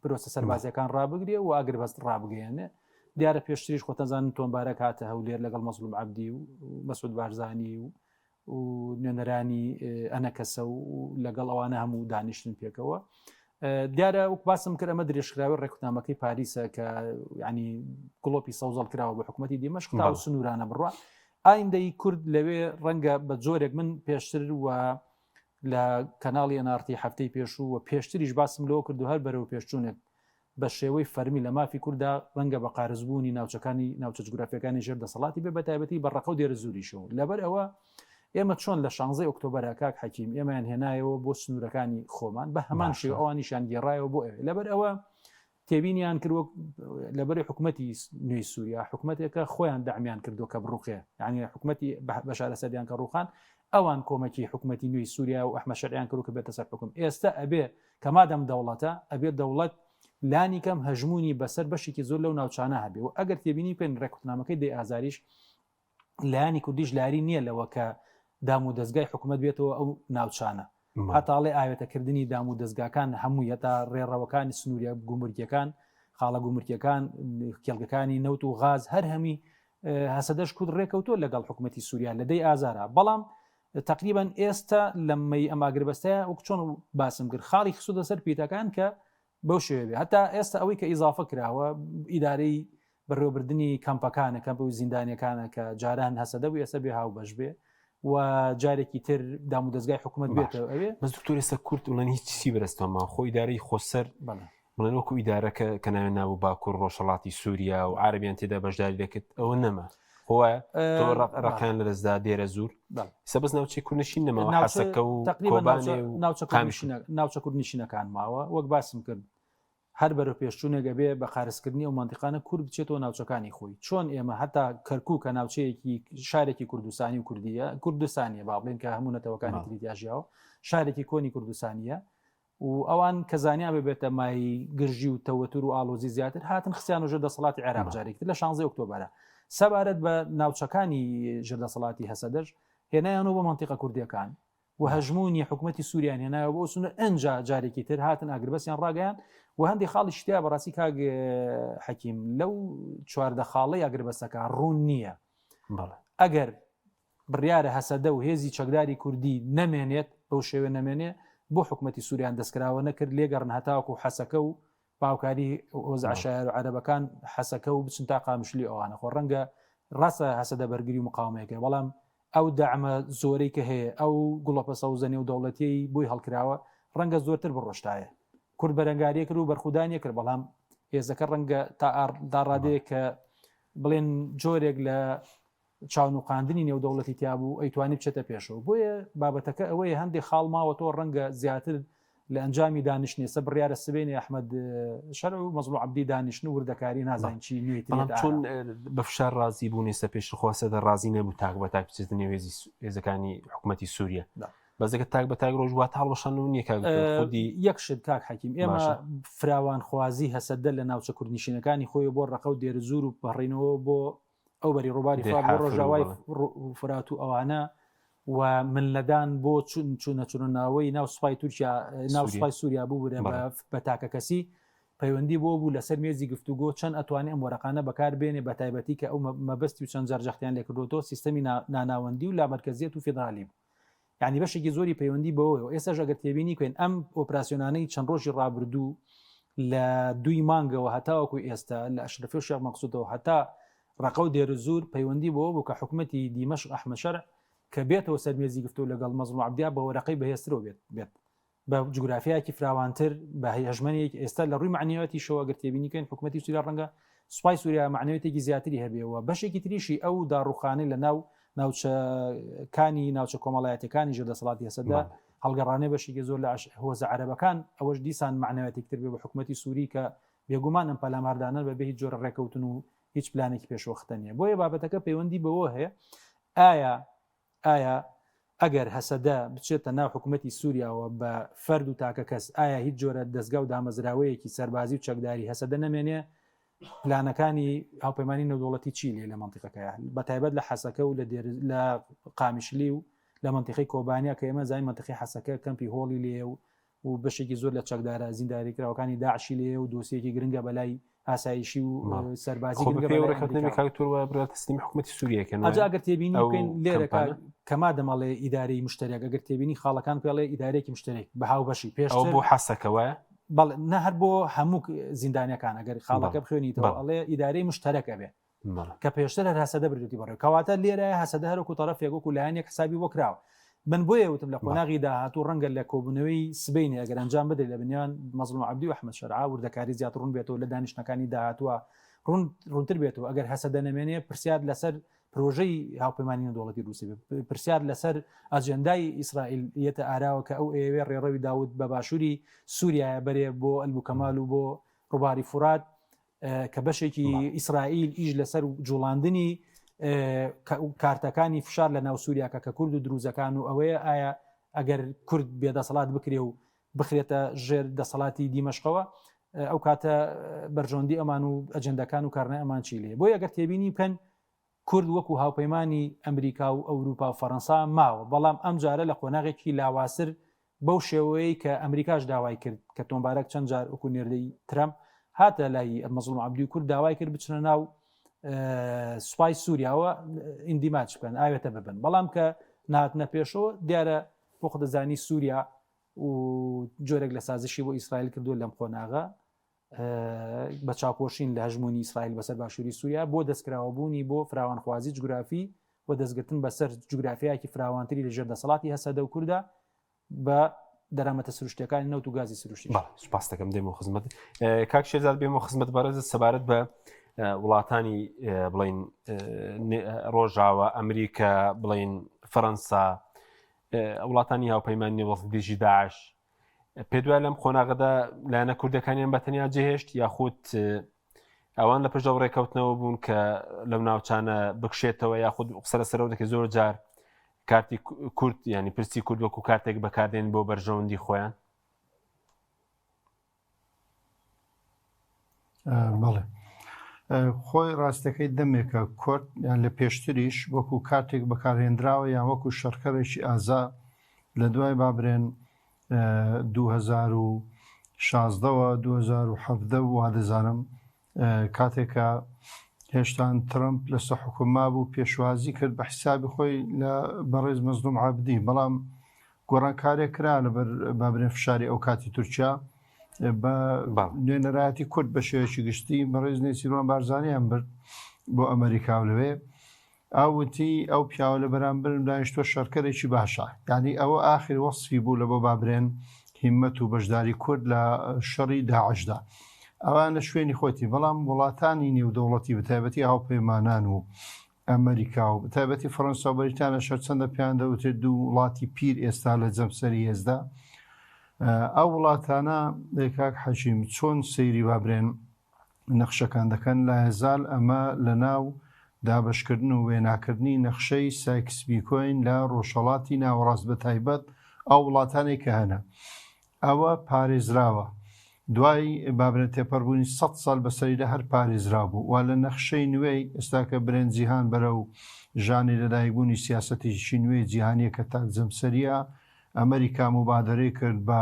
پرۆسە سەربازیەکان ڕابگرێ و ئاگر بەست ڕابگەیەنێ دیارە پێشتریش خۆتەزانن تۆمبارەك هاتە هەولێر لەگەڵ مەزلوم عەبدی و مەسعود بارزانی و نوێنەرانی ئەنەکەسە و لەگەڵ ئەوانە هەموو دانیشتن پێکەوە دیارە وەک باسم کرد ئەمە درێژکراوی ڕێکوتنامەکەی پاریسە کە ینی گڵۆپی سەوزەڵ کراوە بە حکوومەتی دیمەشق تا و سنوورانە بڕوە ئایندەی کورد لەوێ ڕەنگە بە جۆرێک من پێشتر و لە کەناڵی ئەنارتی هەفتەی پێشوو و پێشتریش باسم لەوە کرد و هەر بەرەوە پێشچوونێک بە شێوەی فەرمی لە مافی کووردا ڕەنگە بە قارزبوونی ناوچەکانی ناوچە جوگرافیەکانی ژێر دەسەڵاتی بێ بە تایبەتی بە ڕقە و دێرە زوریشەوە لەبەر ئەوە ئێمە چۆن لە 16 ئۆکتۆبەر کاک حەکیم ئێمەیان هێنایەوە بۆ سنوورەکانی خۆمان بە هەمان شێوە ئەوانیشان گێڕایەوە بۆ ئەوێ لەبەر ئەوە تێبینیان کردوە لەبەری حکوومەتی نوێی سووریا حکوومەتێکە خۆیان دامیان کردو کە بڕوقێ یعنی حکوومەتی بەشارە سەدیان کە ڕوخان ئەوان کۆمەکی حکوومەتی نوێی سووریا و ئەحمەد شەرعیان کردو کە بێتە سەر حکوم ئێستا ئەبێ کە مادەم دەوڵەتە ئەبێت دەوڵەت لانی کەم هەژمونی بەسەر بەشێکی زۆر لەو ناوچانە هەبێ و ئەگەر تێبینی پێن ڕێکوتنامەکەی دەی ئازاریش لایانی کوردیش لاری نییە لەوە کە دام و دەستگای حکوومەت بێتەوە ئەو ناوچانە هەتاڵێ ئاوێتەکردنی دام و دەستگاکان هەمووی هەتا ڕێڕەوەکانی سنووریە گومرگیەکان خاڵە گومرگیەکان کێڵگەکانی نەوت و غاز هەر هەمی هەسەدەش کورد ڕێکەوتۆ لەگەڵ حکوومەتی سووریا لەدەی ئازارە بەڵام تقریبا ئێستا لەمەی ئەماگربەستەیە وەک چۆن باسم کرد خاڵی خسوودە سەر پیتەکان کە بەو شێوێ هەتا ئێستا ئەوەی کە ئیزافە کراوە ئیدارەی بەڕێوەبردننی کەمپەکانە کەمپ و زیندانیەکانە کە جاران هەسەدە بوو ئێستا بێ هاو بەش بێ و جارێکی تر دام و دەستگای حکوومەت بێتەوە ئەوێ بەس دکتۆر ئێستا کورد وڵەن هیچی بەرەستەوە خۆ ئیدارەی خۆسەر بڵێن وەکو ئیدارەکە کە ناوێن ناو باکوور ڕۆژهەڵاتی سووریا و عەربیان تێدا بەشداری دەکرد ئەوە نەما خۆە ڕقیان لە دەستدا دێرە زوور سەبەز ناوچەی کوردنشین نەماوە حەسەکە و کۆبانێ و ناوچە کوردنشینەکان ماوە وەک باسم کرد هەر بەرە پێشچوونێگە بێ بە خارزکردنی ئەو مانتیقانە کورد بچێتەوە ناوچەکانی خۆی چۆن ئێمە هەتا کەرکوو کە ناوچەیەکی شارێکی کوردستانی و کوردیە کوردستانیە با بڵێن کە هەموو نەتەوەکانی تریدیاژیاوە شارێکی کۆنی کوردستانیە و ئەوان کە زانیا ببێتە مای گرژی و تەوەتر و ئالۆزی زیاتر هاتن خستیان و ژێردەسەڵاتی عێراق جارێکتر لە 16 ئۆکتۆبەرە سەبارەت بە ناوچەکانی ژێردەسەڵاتی هەسەدەش هێنایانەوە بە مەنتیقە کوردیەکان و هەژمونی حکوومەتی سووریان هێنایەوە بۆ سونە ئەنجا جارێکی تر هاتن ئاگربەسیان ڕاگەیان و هەندێک خاڵی شتیا بەڕاستی کاگ حەکیم لەو چواردە خاڵەی ئاگربەسەکە ڕوون نییە ئەگەر بڕیارە هەسەدە و هێزی چەکداری کوردی نەمێنێت بەو شێوێ نەمێنێ بۆ حکوومەتی سووریان دەستکراوە نەکرد لێگەڕن هەتاوەکو حەسەکە و باوکاری ئۆزع شایەر و عەرەبەکان حەسەکە و بچن تا قامشلی ئەوانە خۆ ڕەنگە ڕاستە هەسەدە بەرگری و مقاومەیەکە بەڵام ئەو داعمە زۆرەی کە هەیە ئەو گوڵەپە سەوزەنی و دەوڵەتی بۆی هەڵکراوە ڕەنگە زۆرتر بڕۆشتایە کورد بەرەنگاریە کرد و بەرخودانیە کرد بەڵام هێزەکە ڕەنگە تا ڕادەیە کە بڵێن جۆرێک لە چاون و قاندنی نێودەوڵەتی تیابوو ئەیتوانی بچێتە پێشەوە بۆیە بابەتەکە ئەوەیە هەندێک خاڵماوە تۆ ڕەنگە زیاتر لە ئەنجامی دانیشتنی سە بڕیارە سبێنی ئەحمەد شەرع و مەزلوع عەبدی دانیشتن و وردەکاری نازانین چی نوێتی چۆن بە فشار ڕازی بوونی سە پێشخواستە ڕازی نەبوو تاک بە تاک بچێتە نێو هێزەکانی حکوومەتی سووریا بەزەکە تاک بە تاک ڕۆژوات هەڵبەشان و نییە خودی یەکشت کاک حەکیم ئێمە فراوانخوازی هەسەدە لە ناوچە کوردنشینەکانی خۆی بۆ ڕقە و دێرزور و پەڕینەوە بۆ ئەو بەری ڕووباری بۆ ڕۆژاوای فرات و ئەوانە و من لەدان بۆ چوونەچونەوەی ناو سوپای تورکیا ناو سوپای سووریا بوو بە تاکە کەسی پەیوەندی بۆ بوو لەسەر مێزی گفتوگۆ چەند ئەتوانێت ئەم وەرەقانە بەکار بێنێ بە تایبەتی کە ئەو مەبەستی و چەند جارجەختیان لێکردوەوە سیستەمی ناناوەندی و لامەرکەزیەت و فێدرالی بوو یعنی بەشێکی زۆری پەیوەندی بەوەیەوە ئێستاش ئەگەر تێبینی کوێن ئەم ئۆپراسیۆنانەی چەند ڕۆژی ڕابردوو لە 2 مانگەوە هەتاوەکو ئێستا لە ئەشرەفی و شێخ مەقسوودەوە هەتا ڕقە و دێرزور پەیوەندی بۆ بوو کە حکوومەتی دیمەشق ئەحمەد شەرع کە بێتەوە سەر مێزی گفتوگۆ لەگەڵ مەزلوع عەبدیا بە وەرەقەی بەهێزترەوە بێت بە جوگرافیایەکی فراوانتر بە هێژمەنێک ئێستا لە ڕووی معنویەتی شەوە ئەگەر تێبینی کەن حکوومەتی سووریا ڕەنگە سوپای سووریا معنویەتێکی زیاتری هەبێەوە بەشێکی تریشی ئەو داڕوخانەی لە ناوچەکانی ناوچە کۆمەڵایەتەکانی ژێردەسەڵاتی هەسەدا هەڵگەڕانێ بەشێکی زۆر لە هۆزە عەرەبەکان ئەوەش دیسان معنویەتێکتر بێ بە حکوومەتی سووری کە بێگومان ئەم پەلاماردانە بەبێ هیچ جۆرە ڕێکەوتن و هیچ پلانێکی پێشوەختە نیە بۆیە بابەتەکە پەیوەندی بەوە هەیە ئایا ئەگەر هەسەدە بچێتە ناو حکوومەتی سووریاوە بە فەرد و تاکە کەس ئایا هیچ جۆرە دەستگا و دامەزراوەیەکی سەربازی و چەکداری هەسەدە نەمێنێ پلانەکانی هاوپەیمانی نێودەوڵەتی چی لێ لە مەنتیقەکەیە بەتایبەت لە حەسەکە و لە قامیشلی و لە مەنتیقی کۆبانیا کە ئێمە زای مەنتیقی حەسەکە کەمپی هۆڵی لێ و بەشێکی زۆر لە چەکدارە زینداریکراوەکانی داعشی لێ و دۆسیەکی گرنگە بەلای ئاسایشی و سەربازی تسلیم حکوومەتی سووریەکەن ئەگەر تێبینی لێرەکە کەما دەمەڵێ ئیدارەی مشتێک ئەگەر تێبینی خاڵەکان پێڵێ ئیدارێکی مشتێک بە هاوبەشی پێش بۆ حەسەکەوە بەڵ نە هەر بۆ هەموو زیندانیەکان ئەگەر خاڵەکە بخوێنیتەوە ئەڵێ ئیدارەی مشتەرەکە بێ کە پێشتر هەر هەسەدە بردوتی بەڕێ کەواتە لێرە هەسەدە هەرۆکو تەرەفێک وەکو لایەنێک حسابی بۆ کراوە من بۆیە وتم لە قۆناغی داهاتوو ڕەنگە لە کۆبوونەوەی سبەینی ئەگەر ئەنجام بدەیت لە بنیان مەزلوع عەبدی و ئەحمەد شەرع وردەکاری زیاتر ڕوون بێتەوە لە دانیشتەکانی داهاتووە ڕوونتر بێتەوە ئەگەر هەسەدە نەمێنێ پرسیار لەسەر پرۆژەی هاوپەیمانی نێودەوڵەتی رووسی پرسیار لەسەر ئەجەندای ئیسرائیلەتە ئاراوە کە ئەو ئێوێ ڕێڕەوی داود بە باشووری سووریا بەرێ بۆ ئەلبوکەمال و بۆ ڕووباری فورات کە بەشێکی ئیسرائیل ئیش لەسەر جوڵاندنی کارتەکانی فشار لە ناو سووریاکە کە کورد و دروزەکان و ئەوەیە ئایا ئەگەر کورد بێدەسەڵات بکرێ و بخرێتە ژێر دەسەڵاتی دیمەشقەوە ئەو کاتە بەرژۆندی ئەمان و ئەجەندەکان و کارنە ئەمان چی لێ بۆی ئەگەر تێبینی بکەن کورد وەکو هاوپەیمانی ئەمریکا و ئەوروپا و فەڕەنسا ماوە بەڵام ئەم جارە لە قۆناغێکی لاواسر بەو شێوەیە کە ئەمریکاش داوای کرد کە تۆمبارەك چەند جار وەکو نێردەی ترەمپ هاتە لای مەزلوع عەبدی و کورد داوای کرد بچنە ناو سوپای سووریاوە ئیندیماج بکەن ئاوێتە ببن بەڵام کە نهاتنە پێشەوە دیارە بۆ خودەزانی سووریا و جۆرێک لە سازشی بۆ ئیسرائیل کردو لەم قۆناغە بە چاپۆشین لە هەژمونی ئیسرائیل بەسەر باشووری سووریا بۆ دەستکراوەبوونی بۆ فراوانخوازی جوگرافی و دەستگرتن بەسەر جوگرافیایکی فراوانتری لە ژێر دەسەڵاتی هەسەدە و کووردا بە دەرامەتە سروشتەکانی نەوت و گازی سروشتی سوپاس دەکەم دێمە خزمەت کاک شێرزاد بێمە خزمەت بەڕێز سەبارەت بە وڵاتانی بڵین ڕۆژاوە ئەمریکا بڵین فەڕەنسا وڵاتانی هاوپەیمانی نێودەوڵەتی داعش پێ دوای لەم قۆناغەدا لایەنە کوردەکانیان بەتەنیا جێهێشت یاخود ئەوان لە پێشەوە ڕێکەوتنەوە بوون کە لەم ناوچانە بکشێتەوە یاخود قسە لەسەرەوە دەکە زۆر جار کارتی کورد ینی پرسی کورد وەکو کارتێک بەکاردێن بۆ بەرژەوەندی خۆیان بەڵێ خۆی ڕاستەکەی دەمێکە کورد یان لە پێشتریش وەکو کاتێک بەکارهێنراوە یان وەکو شەڕکەرێکی ئازا لە دوای بابرێن 2016ەوە 2017 وا دەزانم کاتێکە هێشتان ترمپ لەسەر حکومما بوو پێشوازی کرد بە حسابی خۆی لە بەڕێز مەزلوم عابدی بەڵام گۆڕانکارێک کرا لەبەر بابرێن فشاری ئەو کاتی تورکیا بە نوێنەرایەتی کورد بە شێوەیەکی گشتی بەڕێز نێچیروان بارزانیان برد بۆ ئەمریکا و لەوێ ئاوتی ئەو پیاوە لە بەرامبرم دانیشتووە شەڕکەرێکی باشە یعنی ئەوە ئاخر وەصفی بوو لە بۆ بابرێن هیممەت و بەشداری کورد لە شەڕی داعشدا ئەوان لە شوێنی خۆتی بەڵام وڵاتانی نێودەوڵەتی بەتایبەتی هاوپەیمانان و ئەمریکا و بەتایبەتی فەڕەنسا و بەریتانیا شەرچەندە پێیان دەوتێت دوو وڵاتی پیر ئێستا لە جەمسەری هێزدا ئەو وڵاتانە کاک حەجیم چۆن سەیری بابرێن نەخشەکان دەکەن لە هێزال ئەمە لە ناو دابشکردن و وێناکردنی نەخشەی سایکس بیکۆین لە ڕۆژهەڵاتی ناوەڕاست بە تایبەت ئەو وڵاتانێک کە هەنە ئەوە پارێزراوە دوای بابرێن تێپەڕبوونی 100 ساڵ بەسەریدا هەر پارێزرا بوو وا لە نەخشەی نوێی ئێستاکە برێن جیهان بەرە و ژانی لەدایکبوونی سیاسەتێکی نوێی جیهانیە کە تاک جەمسەریە ئەمریکا مبادرەی کرد بە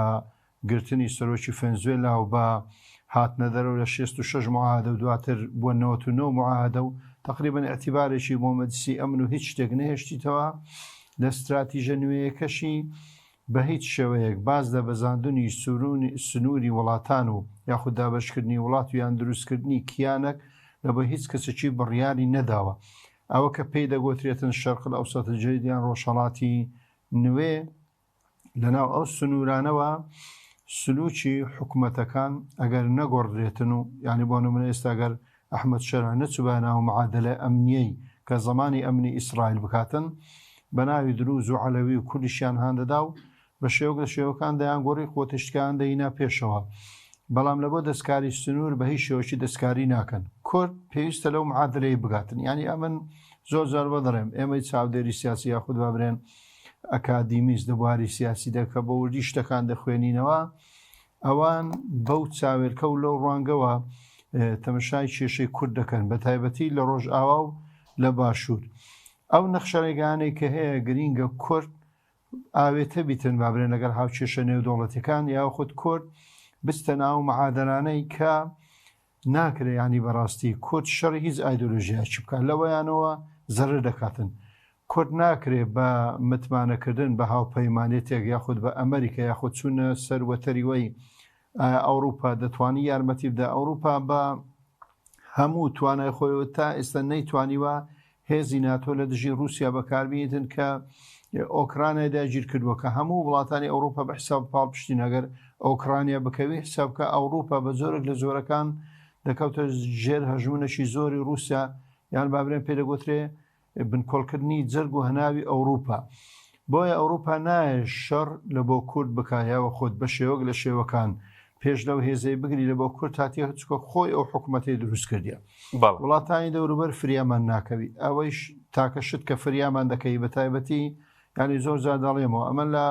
گرتنی سەرۆکی ڤێنزوێلا و بە هاتنە دەرەوە لە 66 معاهدە و دواتر بووە 99 معاهدە و تقریباً اعتیبارێکی بۆ مەجلیسی ئەمن و هیچ شتێک نەهێشتیتەوە لە استراتیژە نوێیەکەشی بە هیچ شێوەیەک باز لە بەزاندنی سنووری وڵاتان و یاخود دابەشکردنی وڵات و یان دروستکردنی کیانێک لە بە هیچ کەسێکی بڕیاری نەداوە ئەوە کە پێی دەگوترێتن شەرق ئەوسەط جەدیدیان ڕۆژهەڵاتی نوێ لەناو ئەو سنوورانەوە سلوکی حکوومەتەکان ئەگەر نەگۆڕدرێتن و یعنی بۆ نمونە ئێستا ئەگەر ئەحمەد شەرا نەچووبە ناو معادلە ئەمنیەی کە زمانی ئەمنی ئیسرائیل بکاتن بە ناوی دروز و عەلەوی و کوردیشیان هاندەدا و بە شێوەک لە شێوەکان دەیان گۆڕی خۆتشتیان دەینا پێشەوە بەڵام لە بۆ دەستکاری سنوور بە هیچ شێوەکی دەستکاری ناکەن کورد پێویستە لەو معادلەی بگاتن یعنی ئەمن زۆر زار بە دەڕێم ئێمەی چاودێری سیاسی یاخود بابرێن ئەکادیمیست دەبواری سیاسی دەکە بە وردی شتەکان دەخوێنینەوە ئەوان بەو چاوێرکە و لەو ڕوانگەوە تەمەشای کێشەی کورد دەکەن بە تایبەتی لە ڕۆژئاوا و لە باشوور ئەو نەخشەرێگانەی کە هەیە گرینگە کورد ئاوێتە بیتن بابرێن لەگەر هاوکێشە نێودەوڵەتەکان یا خود کورد بستە ناو مەعادەرانەی کە ناکرێ ینی بەڕاستی کورد شەڕی هیچ ئایدۆلۆژیایکی بکات لەوەیانەوە زەرر دەکاتن کورد ناکرێ بە متمانەکردن بە هاوپەیمانێتێک یاخود بە ئەمریکا یاخود چوونە سەر وەتەریوەی ئەوروپا دەتوانی یارمەتی بدە ئەوروپا بە هەموو توانای خۆیەوە تا ئێستا نەیتوانیوە هێزی ناتۆ لە دژی رووسیا بەکاربیێتن کە ئۆکرانیا داگیر کردووە کە هەموو وڵاتانی ئەوروپا بە حساب پاڵپشتین ئەگەر ئۆکرانیا بکەوی حسابکە ئەوروپا بە زۆرێک لە زۆرەکان دەکەوتە ژێر هەژمونەشی زۆری رووسیا یان بابرێن پێدەگوترێ بنکۆڵکردنی جەرگ و هەناوی ئەوروپا بۆیە ئەوروپا نایە شەڕ لە بۆ کورد بکایەوە خۆت بە شێوەک لە شێوەکان پێش لەو هێزەی بگری لە بۆ کورد هاتیە چکە خۆی ئەو حکوومەتی دروست کردیە وڵاتانی دەوروبەر فریامان ناکەوی ئەوەیش تاکەشت کە فریامان دەکەی بە تایبەتی ینی زۆر زار دەڵێمەوە ئەمە لە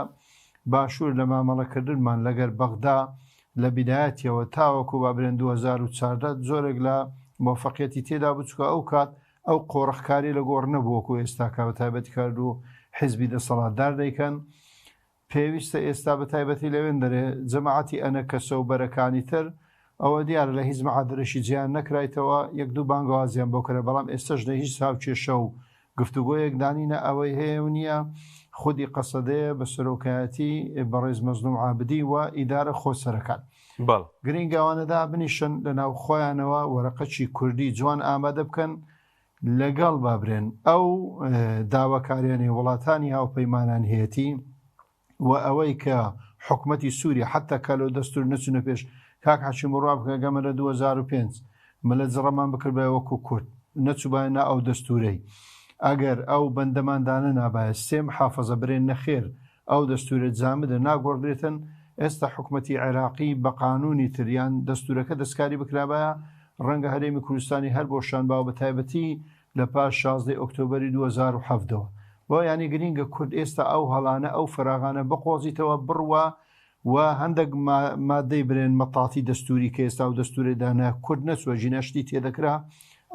باشوور لە مامەڵەکردنمان لەگەر بەغدا لە بیدایەتیەوە تاوەکو بابرێن 2014 زۆرێک لە مۆفەقیەتی تێدا بچکە ئەو کات ئەو قۆڕخکاری لە گۆڕ نەبووەکو ئێستا کا بە تایبەتی کرد و حیزبی دەسەڵاتدار دەیکەن پێویستە ئێستا بە تایبەتی لەوێن دەرێ جەماعەتی ئەنە کە سەوبەرەکانی تر ئەوە دیارە لە هیچ مەعادرەشی جیان نەکرایتەوە یەک دوو بانگوازیان بۆ کرە بەڵام ئێستاش لە هیچ هاوکێشە و گفتوگۆیەک دانینە ئەوەی هەیە و نییە خودی قەسەدەیە بە سەرۆکایەتی بەڕێز مەزلوم عابدی و ئیدارە خۆسەرەکان گرنگاوانەدا بنیشن لە ناو خۆیانەوە وەرەقەچی کوردی جوان ئامادە بکەن لەگەڵ بابرێن ئەو داواکاریانی وڵاتانی هاوپەیمانان هەیەتی و ئەوەی کە حکومەتی سووریا حتا کالۆ دەستور نەچونە پێش کاک حەچیم ڕوا بکە گەمە لە 2005 مەلە جڕەمان بکردبای وەکو کورد نەچووبایە ئەو دەستورەی ئەگەر ئەو بەندەماندانە نابایە سێم حافەزە برێن نەخێر ئەو دەستورێت جامدە ناگۆڕدرێتن ئێستا حکومەتی عێراقی بە قانونی تریان دەستورەکە دەستکاری بکرابایە ڕەنگە هەرێمی کوردستانی هەر بۆ شانباو بە تایبەتی لە پاش 16 ئۆکتۆبەری 2007ەوە بۆ ینی گرینگە کورد ئێستا ئەو هەڵانە ئەو فراغانە بقۆزیتەوە بڕوە و هەندێک مادەی برێن مەتاتی دەستوری کە ئێستا و دەستورێدانە کورد نەچوە شتی تێدەکرا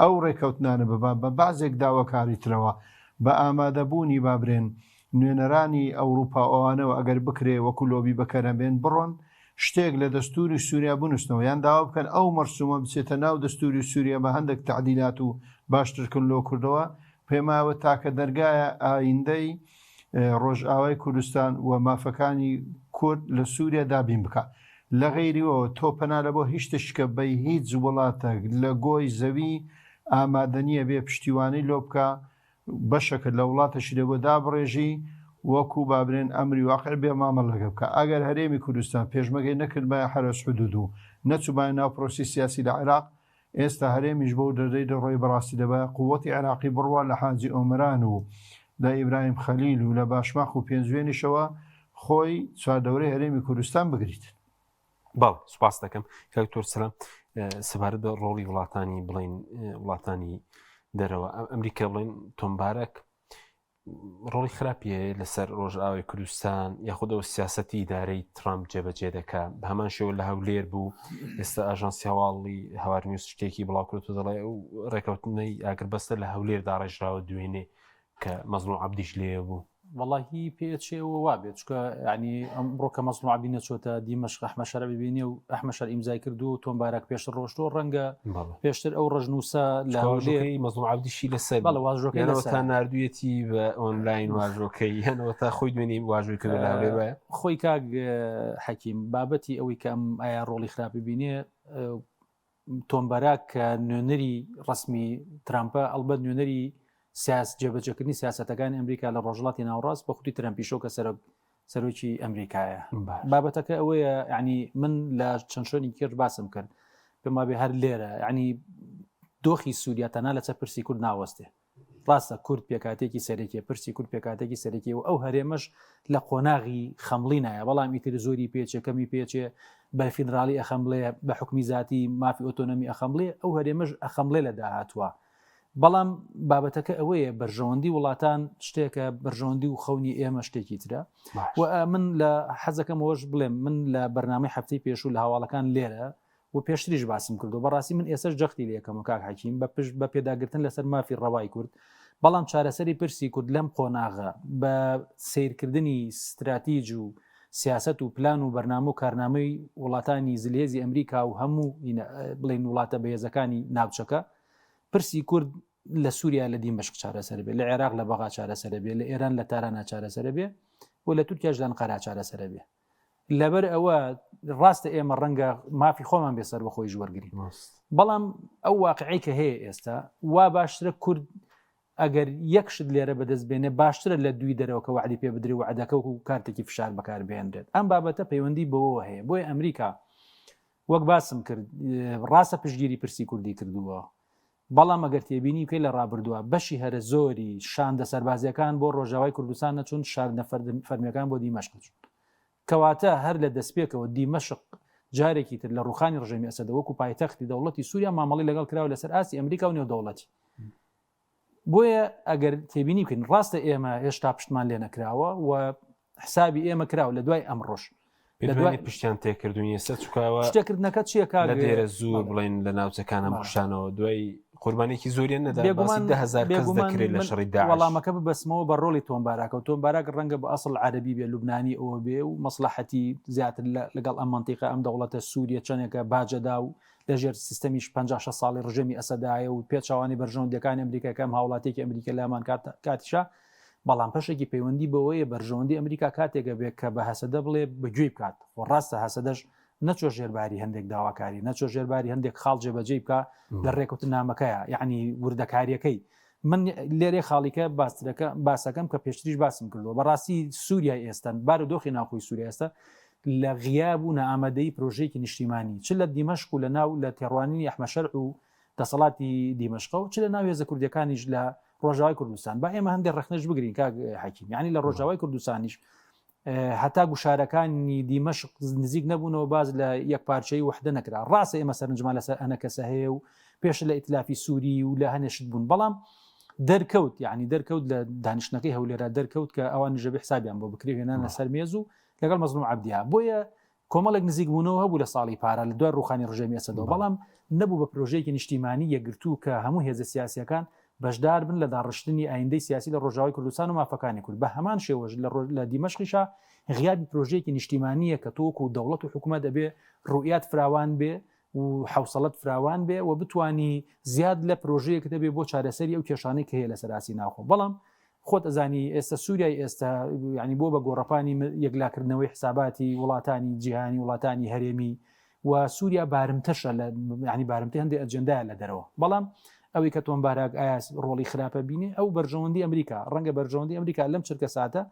ئەو ڕێکەوتنانە بە بازێک داواکاری ترەوە بە ئامادەبوونی بابرێن نوێنەرانی ئەوروپا ئەوانەوە ئەگەر بکرێ وەکو لۆبی بەکەرەبێن بڕۆن شتێک لە دەستوری سووریا بنووسنەوە یان داوا بکەن ئەو مەرسومە بچێتە ناو دەستوری سووریا بە هەندێک تعدیلات و باشترکن لۆ کردەوە پێماوە تاکە دەرگایە ئایندەی ڕۆژئاوای کوردستان و مافەکانی کورد لە سووریا دابین بکە لە غەیریەوە تۆ پەنالە بۆ هیچ تشکە بەی هیچ وڵاتە لە گۆی زەوی ئامادەنیە بێ پشتیوانی لۆ بکە بەشەکە لە وڵاتەشی لە بۆ دابڕێژی وەکو بابرێن ئەمری واقع بێ مامەڵەکە بکە ئەگەر هەرێمی کوردستان پێشمەگەی نەکرد بە حرەس حدود و نەچووبای ناو پرۆسی سیاسی لە عێراق ئێستا هەرێمیش بۆ دەردەی دەڕۆی بەڕاستی دەبە قووەتی عێراقی بڕوە لە حاجی ئۆمران و لە ئیبراهیم خەلیل و لە باشماخ و پێنجوێنیشەوە خۆی چواردەورەی هەرێمی کوردستان بگریت. باڵ سوپاس دەکەم کاکتۆر سەلام سەبارەت بە ڕۆڵی وڵاتانی بڵین وڵاتانی دەرەوە ئەمریکا بڵین تۆمبارەك ڕۆڵی خراپیە لەسەر ڕۆژئاوای کوردستان یاخودەوە سیاسەتی ئیدارەی ترامپ جێبەجێ دەکا بە هەمان شێوە لە هەولێر بوو ئێستا ئاژانسی هەواڵی هەوار نیوز شتێکی بڵاوکرێت و دەڵێ ئەو ڕێکەوتنەی ئاگربەستە لە هەولێر داڕێژراوە دوێنێ کە مەزنوع عەبدیش لێ بوو واللهی پێچێەوە وابێت چکە ینی ئەمڕۆ کە مەزنوع عەبدی نەچۆتە دیمەشق ئەحمەد شەرە ببینێ و ئەحمەد شەر ئیمزای کردو و تۆمبارەك پێشتر ڕۆشتۆ ڕەنگە پێشتر ئەو ڕژنووسە لە هەولێری مەزنوع عەبدیشی لەسەر واژۆکەی تا نردویەتی بە ئۆنلاین واژۆکەی هەنەوە تا خۆی دوێنی واژۆی کرد لە هەولێر وایە خۆی کاک حەکیم بابەتی ئەوەی کە ئەم ئایا ڕۆڵی خراپی بینێ تۆمبارەک کە نوێنەری ڕسمی ترامپە ئەڵبەت نوێنەری جێبەجێکردنی سیاسەتەکانی ئەمریکا لە ڕۆژڵاتی ناوڕاست بە خوتی ترەمپیشۆ کە سەرۆکی ئەمریکایە بابەتەکە ئەوەیە ینی من لە چەند شوێنی کرد باسم کرد پێما بێ هەر لێرە ینی دۆخی سووریا تەنها لە چە پرسی کورد ناوەستێ ڕاستە کورد پێکاتێکی سەرەکیە پرسی کورد پێکاتێکی سەرەکی و ئەو هەرێمەش لە قۆناغی خەمڵی نایە بەڵام ئیتر زۆری پێچێ کەمی پێچێ بە فیدرالی ئەخەمڵێ بە حکمی ذاتی مافی ئۆتۆنۆمی ئەخەمڵێ ئەو هەرێمەش ئەخەمڵێ لە داهاتوە بەڵام بابەتەکە ئەوەیە بەرژەوەندی وڵاتان شتێکە بەرژەوەندی و خەونی ئێمە شتێکی ترە و من لە حەزەکەمەوەش بڵێم من لە بەرنامەی هەفتەی پێشوو لە هەواڵەکان لێرە و پێشتریش باسم کردو بەڕاستی من ئێسش جەختی لەکەم و کاک حەکیم بە پێداگرتن لەسەر مافی ڕەوای کورد بەڵام چارەسەری پرسی کورد لەم قۆناغە بە سیرکردنی استراتیج و سیاست و پلان و بەرنامە و کارنامەی وڵاتانی زلێزی ئەمریکا و هەموو بڵین وڵاتە بەهێزەکانی ناوچەکە پرسی کورد لە سووریا لە دیمەشق چارەسەر بێ لە عێراق لە بەغا چارەسەر بێ لە ئێران لە تارانە چارەسەر بێ و لە تورکیاش لە ئەنقەرا چارەسەر بێ لەبەر ئەوە ڕاستە ئێمە ڕەنگە مافی خۆمان بێسەر بە خۆی ژوەرگری بەڵام ئەو واقعی کە هەیە ئێستا وا باشترە کورد ئەگەر یەکشت لێرە بەدەست بێنێ باشترە لە دوی دەرەوە کە وعدی پێ بدرێ و عەدەکە و کارتێکی فشار بەکار بێنرێت ئەم بابەتە پەیوەندی بەوە هەیە بۆیە ئەمریکا وەک باسم کرد ڕاستە پشتگیری پرسی کوردی کردووە بەڵام ئەگەر تێبینی بکەی لە ڕابردووە بەشی هەرە زۆری شاندە سەربازیەکان بۆ ڕۆژاوای کوردستان نەچوون شاردە فەرمیەکان بۆ دیمەشق چوون کەواتە هەر لە دەستپێکەوە دیمەشق جارێکی تر لە ڕوخانی ڕژێمی ئەسەدە وەکو پایتەختی دەوڵەتی سووریا مامەڵی لەگەڵ کراوە لەسەر ئاسی ئەمریکا و نێودەوڵەتی بۆیە ئەگەر تێبینی بکەین ڕاستە ئێمە هێشتا پشتمان لێ نەکراوە و حسابی ئێمە کراوە لە دوای ئەمڕۆژ پشتیان تێکردوونی ئێستا چکاوە شتێکردنەکە چییە لە دێرە زوو بڵین لە ناوچەکانە بخشانەوە دوای قوربانێکی زۆریان نەدا هزار کەس دەکرێت لە شەڕی داعش وەڵامەکە ببەسمەوە بە ڕۆڵی تۆمبارەکە و تۆمبارەك ڕەنگە بە ئەسڵ عەرەبی بێ لوبنانی ئەوە بێ و مەسلحەتی زیاتر لەگەڵ ئەم منتیقە ئەم دەوڵەتە سووریە چەندێکە باجەدا و لەژێر سیستەمیش 56 ساڵی ڕژێمی ئەسەدایە و پێچوانی بەرژەوەندەکانی ئەمریکاکەم هاوڵاتێکی ئەمریکا لامان کاتیشا بەڵام پەشێکی پەیوەندی بەوەیە بەرژەوەندی ئەمریکا کاتێکە بێت کە بە هەسەدە بڵێ بەگوێی بکات و ڕاستە هەسەدەش نەچۆ ژێرباری هەندێک داواکاری نەچۆ ژێرباری هەندێک خاڵ جێبەجێ بکە لە ڕێکوتن نامەکەیە یعنی وردەکاریەکەی من لێرێ خاڵیکە باسەکەم کە پێشتریش باسم کردەوە بەڕاستی سووریای ئێستان بارە دۆخی ناوخۆی سووریا ئێستا لە غیاب و نەئامادەی پرۆژەیەکی نیشتیمانی چ لە دیمەشق و لە ناو لە تێڕوانینی ئەحمەد شەرع و دەسەڵاتی دیمەشق و چ لە ناو هێزە کوردەکانیش لە ڕۆژاوای کوردستان با ئێمە هەندێک ڕخنەش بگرین کاک حەکیم یعنی لە ڕۆژاوای کوردستانیش هەتا گوشارەکانی دیمەشق نزیک نەبوونەوە باز لە یەک پارچەی وحدە نەکرا ڕاستە ئێمە سەرنجمان لەسەر ئەنە کەسە هەیە و پێش لە ئیتلافی سووری و لە هەنێشت بوون بەڵام دەرکەوت یعنی دەرکەوت لە دانیشتنەکەی هەولێرە دەرکەوت کە ئەوان ژەبی حسابیان بۆ بکرێنە سەر مێز و لەگەڵ مەزنوع عەبدیە بۆیە کۆمەڵێک نزیکبوونەوە هەبوو لە ساڵی پارە لە دوای ڕوخانی ڕژێمی ئەسەدەوە بەڵام نەبوو بە پرۆژەیەکی نیشتیمانی یەکگرتوو کە هەموو هێزە سیاسیەکان بەشدار بن لە داڕشتنی ئایندەی سیاسی لە ڕۆژاوای کوردستان و مافەکانی کورد بە هەمان شێوەش لە دیمەشقیشا غیابی پرۆژەیەکی نیشتیمانیە کە تۆکو و دەوڵەت و حکوومەت دەبێ ڕوئیات فراوان بێ و حوسڵەت فراوان بێ و بتوانی زیاد لە پرۆژەیەکە دەبێ بۆ چارەسەری ئەو کێشانەی کە هەیە لە سەراسی ناوخۆ بەڵام خۆت ئەزانی ئێستا سووریای ئێستا ینی بۆ بە گۆڕەپانی یەکلاکردنەوەی حساباتی وڵاتانی جیهانی وڵاتانی هەرێمی و سووریا بارمتەشە لە ینی بارمتە هەندێک ئەجندایە لە دەرەوە بەڵام ئەوەی کە تۆم باراک ئایا ڕۆڵی خراپە بینێ ئەو بەرژەوەندی ئەمریکا ڕەنگە بەرژەوەندی ئەمریکا لەم چرکە ساتە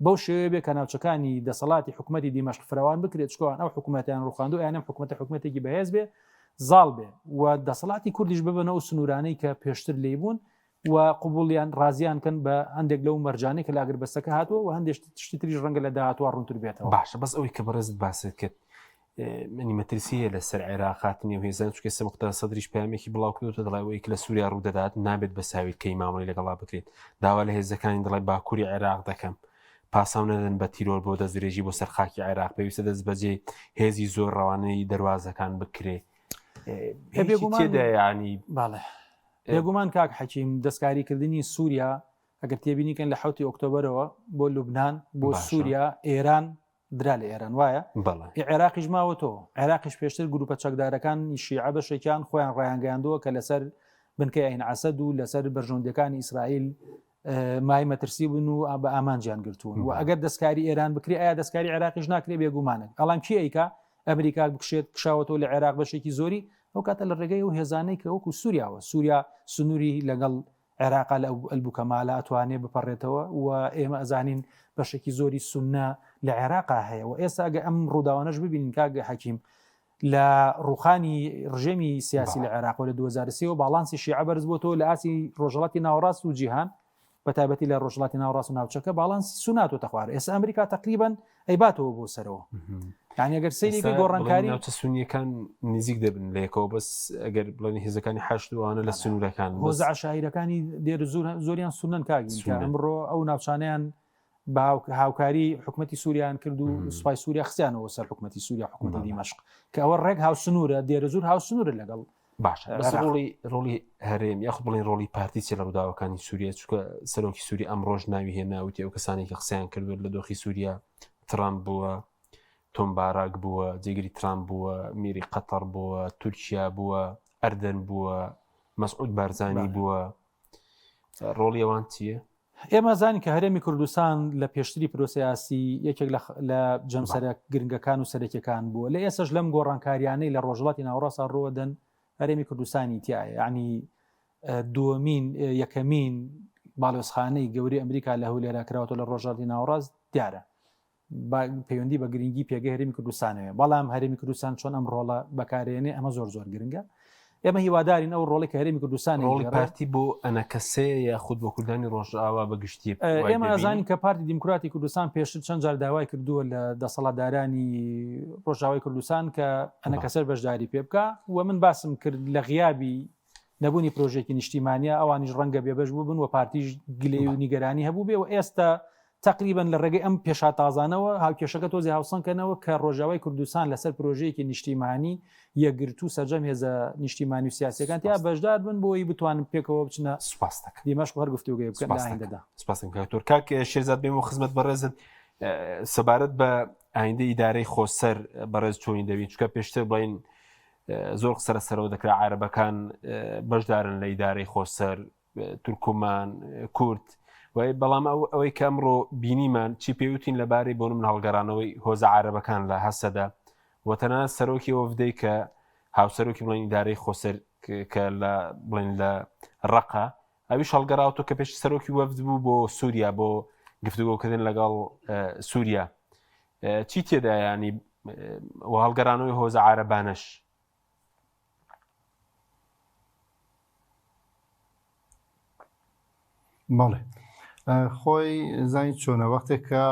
بەو شێوەیە بێ کە ناوچەکانی دەسەڵاتی حکوومەتی دیمەشق فراوان بکرێت چکۆوان ئەو حکوومەتیان ڕوخاندو یانم حکوومەتێکی بەهێز بێ زاڵ بێ و دەسەڵاتی کوردیش ببنەوە سنوورانەی کە پێشتر لێبوون و قبولیان ڕازیانکەن بە هەندێک لەو مەرجانەی کە لاگر بەستەکە هاتووە و هەندێک شتی تریش ڕەنگە لە داهاتوە ڕوونتر بێتەوە باشە بەس ئەوەی کە بەڕێزت باست کرد منی مەترسیە لەسەر عێراقاتنی و هێزان چکە سەمقتە سەدریش پامێکی بڵاو کردوتە دەڵایەوەی کە لە سووریا ڕوودەدات نابێت بە ساویت کەی مامەڵی لەگەڵا بکرێت داوا لە هێزەکانی دەڵی باکووری عێراق دەکەم پاساو نەدەن بە تیرۆر بۆ دەستدرێژی بۆ سەرخاکی عێراق پێویستە دەست بەجێ هێزی زۆر ڕەوانەی دەواازەکان بکرێ تێدا ینی باڵێ بێگومان کاک حەکیم دەستکاریکردنی سووریا ئەگەر تێبینیکەن لە 7 ئۆکتۆبرەوە بۆ لوبناان بۆ سووریا ئێران درا لە ئێران وایە عێراقیش ماوەتەوە عێراقیش پێشتر گروپە چەکدارەکان شیعە بەشێکیان خۆیان ڕایانگەیاندەوە کە لەسەر بنکەی ئەین عەسەد و لەسەر بەرژەوەندەکانی ئیسرائیل مای مەترسی بوون و بە ئامانجیان گرتوون و ئەگەر دەستکاری ئێران بکرێ ئایا دەستکاری عێراقیش ناکرێ بێگومانە ئەڵام کی ئەیکا ئەمریکا بکشێت کشاوەتەوە لە عێراق بەشێکی زۆری ئەو کاتە لە ڕێگەی و هێزانەی کە وەکو سووریاوە سووریا سنووری لەگەڵ عێراقا لە ئەلبوکەمالە ئەتوانێ بپەڕێتەوە و ئێمە ئەزانین بەشێکی زۆری سونە لە عێراقا هەیە و ئێستا ئەگە ئەم ڕووداوانەش ببینین کاگە حەکیم لە ڕوخانی ڕژێمی سیاسی لە عێراق لە 2023 و باڵانسی شیعە بەرز بۆتەوە لە ئاسی ڕۆژهەڵاتی ناوەڕاست و جیهان بەتایبەتی لە ڕۆژهەڵاتی ناوەڕاست و ناوچەکە باڵانسی سوناتۆتە خوارد ئێستا ئەمریکا تقریباً ئەیباتەوە بۆ سەرەوە یعنی ئەگەر سەیری گۆڕانکاری ناوچە سونیەکان نزیک دەبن لەیەکەوە بەس ئەگەر بڵێن هێزەکانی حەشتوانە لە سنوورەکان هۆزە عەشایرەکانی دێر زۆریان سونەن کاگین کە ئەمڕۆ ئەو ناوچانیان هاوکاری حکوومەتی سووریان کرد و سوپای سووریا خستیانەوە سەر حکوومەتی سووریا حکوومەتی دیمەشق کە ئەوە ڕێک هاو سنوورە دێرە زۆر هاو سنوورە لەگەڵ باشە ڕۆڵی هەرێم یاخود بڵێن ڕۆڵی پارتیچە لە ڕووداوەکانی سووریا چکە سەرۆکی سووری ئەم ڕۆژ ناوی هێناوتی ئەو کەسانی کە قسەیان کردوێت لە دۆخی سووریا ترامپ بووە تۆم باراک بووە جێگری ترامپ بووە میری قەتەر بووە تورکیا بووە ئەردەن بووە مەسعود بارزانی بووە ڕۆڵی ئەوان چییە؟ ئێمە زانی کە هەرێمی کوردستان لە پێشتری پرۆسیاسی یەکێک لە جەمسەرە گرنگەکان و سەرەکیەکان بووە لە ئێسش لەم گۆڕانکاریانەی لە ڕۆژهەڵاتی ناوەڕاستە ڕۆدەن هەرێمی کوردستانی تایە یعنی دووەمین یەکەمین باڵۆزخانەی گەوری ئەمریکا لە هەولێرا کراوەوە لە ڕۆژهەڵاتی ناوەڕاست دیارە پەیوەندی بە گرنگی پێگەی هەرێمی کوردستانەوە بەڵام هەرێمی کوردستان چۆن ئەم ڕۆڵە بەکارێنێ ئەمە زۆر گرنگە ئێمە هیوادارین ئەو ڕۆڵی کە هەرێمی کوردستانی ڕۆڵی پارتی بۆ ئەنەکەسەیە یاخود بۆ کوردانی ڕۆژئاوا بەگشتی ئێمە ئەزانین کە پارتی دیموکراتی کوردستان پێشتر چەند جار داوای کردووە لە دەسەڵاتدارانی ڕۆژاوای کوردستان کە ئەنەکەسەر بەشداری پێ بکە و من باسم کرد لە غیابی نەبوونی پرۆژێکی نیشتیمانیە ئەوانیش ڕەنگە بێبەش بووبن و پارتیش گلەی و نیگەرانی هەبوو بێ و ئێستا تقریبا لە ڕێگەی ئەم پێشا تازانەوە هاوکێشەکە تۆزی هاوسەنکەنەوە کە ڕۆژاوای کوردستان لەسەر پرۆژەیەکی نیشتیمانی یەکگرتو سەرجەم هێزە نیشتیمانی و سیاسەکان یا بەشدار بن بۆی بتوانن پێکەوە بچنە سوپاس دەکەم دیمەشق هەر گفتوگوی بکەن لە ئایندەدا سوپاس کاکتۆر کاک شێرزاد بێم و خزمەت بەڕێزت سەبارەت بە ئایندەی ئیدارەی خۆسەر بەڕێز چۆنی دەبین چکە پێشتر بڵین زۆر قسە لەسەرەوە دەکرا عارەبەکان بەشدارن لە ئیدارەی خۆسەر تورکمان کورد بەڵام ئەوەی کە ئەمڕۆ بینیمان چی پێوتین لەبارەی بۆ من هەڵگەڕانەوەی هۆزە عارەبەکان لە هەسەدا وەتەنانەت سەرۆکی وەفدەی کە هاوسەرۆکی بڵین ئیدارەی خۆسەر کە لە بڵین لە ڕەقا ئەویش هەڵگەڕاوەوە کە پێش سەرۆکی وەفد بوو بۆ سووریا بۆ گفتوگۆکردن لەگەڵ سووریا چی تێدا ینی هەڵگەڕانەوەی هۆزە عارەبانەش بەڵێ خۆی زانی چۆنە وەختێک کە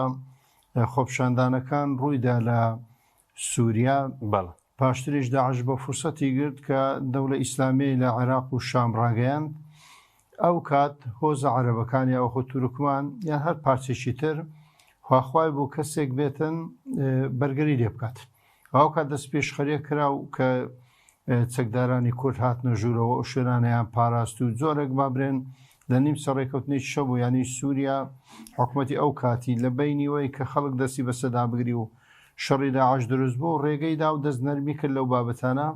خۆپشاندانەکان ڕوویدا لە سووریا پاشتریش داعش بە فرسەتی گرت کە دەوڵە ئیسلامی لە عێراق و شام ڕاگەیاند ئەو کات هۆزە عەرەبەکانی ئەوخۆ تورکمان یان هەر پارچێکی تر خواخوای بۆ کەسێک بێتن بەرگەری لێ بکات ئەو کات دەست پێشخەریە کرا و کە چەکدارانی کورد هاتنە ژوورەوە ئەو شوێنانەیان پاراست و زۆرێک بابرێن لە نیم سەڕێکەوتنی شە بوو ینی سووریا حکوومەتی ئەو کاتی لە بینیوەی کە خەڵک دەستی بەسەدا بگری و شەڕی داعش دروست بوو ڕێگەیدا و دەست نەرمی کرد لەو بابەتانە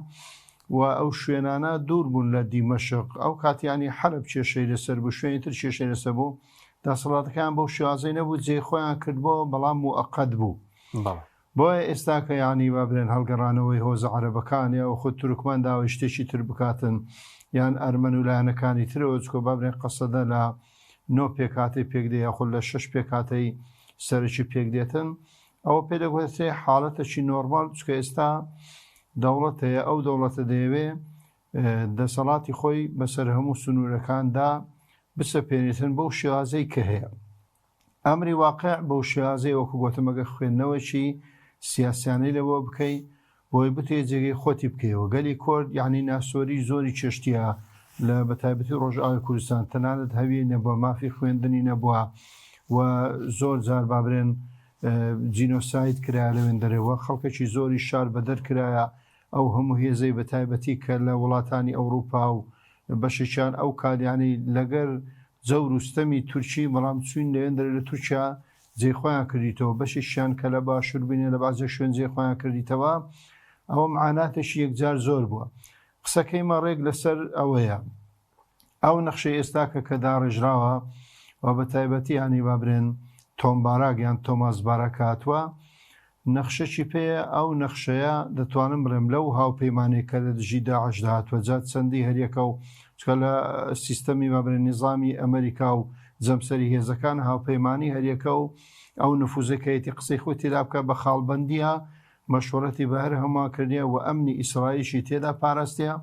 و ئەو شوێنانە دوور بوون لە دیمەشق ئەو کاتیانی حەلب کێشەی لەسەر بوو شوێنی تر کێشەی لەسەر بوو دەسەڵاتەکان بەو شێوازەی نەبوو جێی خۆیان کردبەوە بەڵام موئەقەت بوو بۆیە ئێستا کە یانی بابرێن هەڵگەڕانەوەی هۆزە عەرەبەکانیە و خود تورکمان داوای شتێکی تر بکاتن یان ئەرمەن و لایەنەکانی ترەوە چکۆ بابرێن قەسەدە لە 9 پێکاتەی پێکدێ یاخود لە 6 پێکاتەی سەرکی پێکدێتن ئەوە پێدەگوێتێ حاڵەتەکی نۆرمال چکە ئێستا دەوڵەت هەیە ئەو دەوڵەتە دەیەوێ دەسەڵاتی خۆی بەسەر هەموو سنوورەکاندا بسەپێنێتن بەو شێوازەی کە هەیە ئەمری واقع بەو شێوازەی وەکو گوتمەگە خوێندنەوەکی سیاسیانەی لەوە بکەی بۆی بتێ جێگەی خۆتی بکەیەوە گەلی کورد یعنی ناسۆری زۆری چێشتیە لە بەتایبەتی ڕۆژئاوای کوردستان تەنانەت هەوی نەبووە مافی خوێندنی نەبووە و زۆر جار بابرێن جینۆساید کرا لەوێن دەرەوە خەڵکێکی زۆری شار بەدەرکرایە ئەو هەموو هێزەی بەتایبەتی کە لە وڵاتانی ئەوروپا و بەشێکیان ئەو کالیانی لەگەر جەور و ستەمی تورکی بەڵام چوین لەوێن دەرە لە تورکیا جێخۆیان کردیتەوە بەشێکیان کە لە باشوور بینێ لە بازە شوێن جێخۆیان کردیتەوە ئەوە معاناتێکی یەکجار زۆر بووە قسەکەیمە ڕێک لەسەر ئەوەیە ئەو نەخشەی ئێستا کە داڕێژراوە و بەتایبەتی ینی بابرێن تۆمباراک یان تۆماس بارەک هاتووە نەخشەی پێە ئەو نەخشەیە دەتوانم بڵێم لەو هاوپەیمانێک کە لە دژی داعش داهاتوە جات چەندی هەریەکە و چکە لە سیستەمی بابرێن نظامی ئەمریکا و جەمسەری هێزەکان هاوپەیمانی هەریەکە و ئەو نفوزەکەیەتی قسەی خۆی تێدا بکە بە خاڵبەندیە مەشوەرەتی بە هەر هەماکردنیە و ئەمنی ئیسرائیلشی تێدا پاراستەیە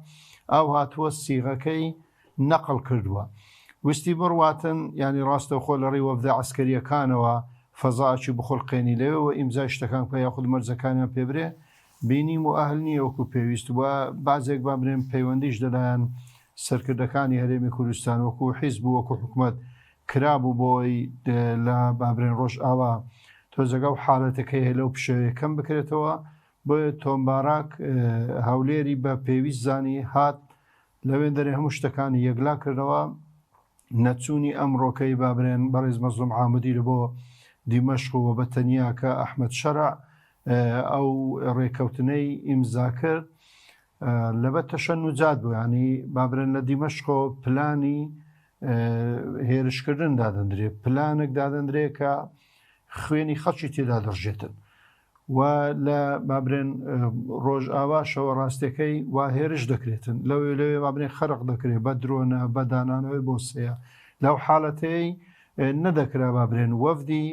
ئەو هاتووە سیغەکەی نەقل کردووە وستی بڕواتن ینی ڕاستەوخۆ لە ڕێی وەفدە عەسکەریەکانەوە فەزاعی بخۆڵقێنی لەوێەوە ئیمزای شتەکان کە یاخود مەرجەکانیان پێبرێ بینیم و ئاهل نییە وەکو پێویست وە بازێک بابرێن پەیوەندیش دەلایەن سەرکردەکانی هەرێمی کوردستان وەکو حیزب و وەکو حکوومەت کرابوو بۆی لە بابرێن ڕۆژ ئاوا تۆزەگە و حاڵەتەکەی هەیە لەو پشەوەی کەم بکرێتەوە بۆیە تۆمباراک هەولێری بە پێویست زانی هات لەوێن دەرێ هەموو شتەکانی یەکلا کردەوە نەچوونی ئەمڕۆکەی بابرێن بەڕێز مەزلوم عامودی لە بۆ دیمەشق و بەتەنیا کە ئەحمەد شەرع ئەو ڕێکەوتنەی ئیمزا کرد لەبەر تەشەنوجات بوو ینی بابرێن لە دیمەشقۆ پلانی هێرشکردن دادەندرێ پلانێک دادەندرێ کە خوێنی خەڵکی تێدا دەڕژێتن و لە بابرێن ڕۆژ ئاواشەوە ڕاستەکەی وا هێرش دەکرێتن لەوێ بابرێن خەرق دەکرێت بە درۆنە بە دانانەوەی بۆ سەیە لەو حاڵەتەی نەدەکرا بابرێن وەفدی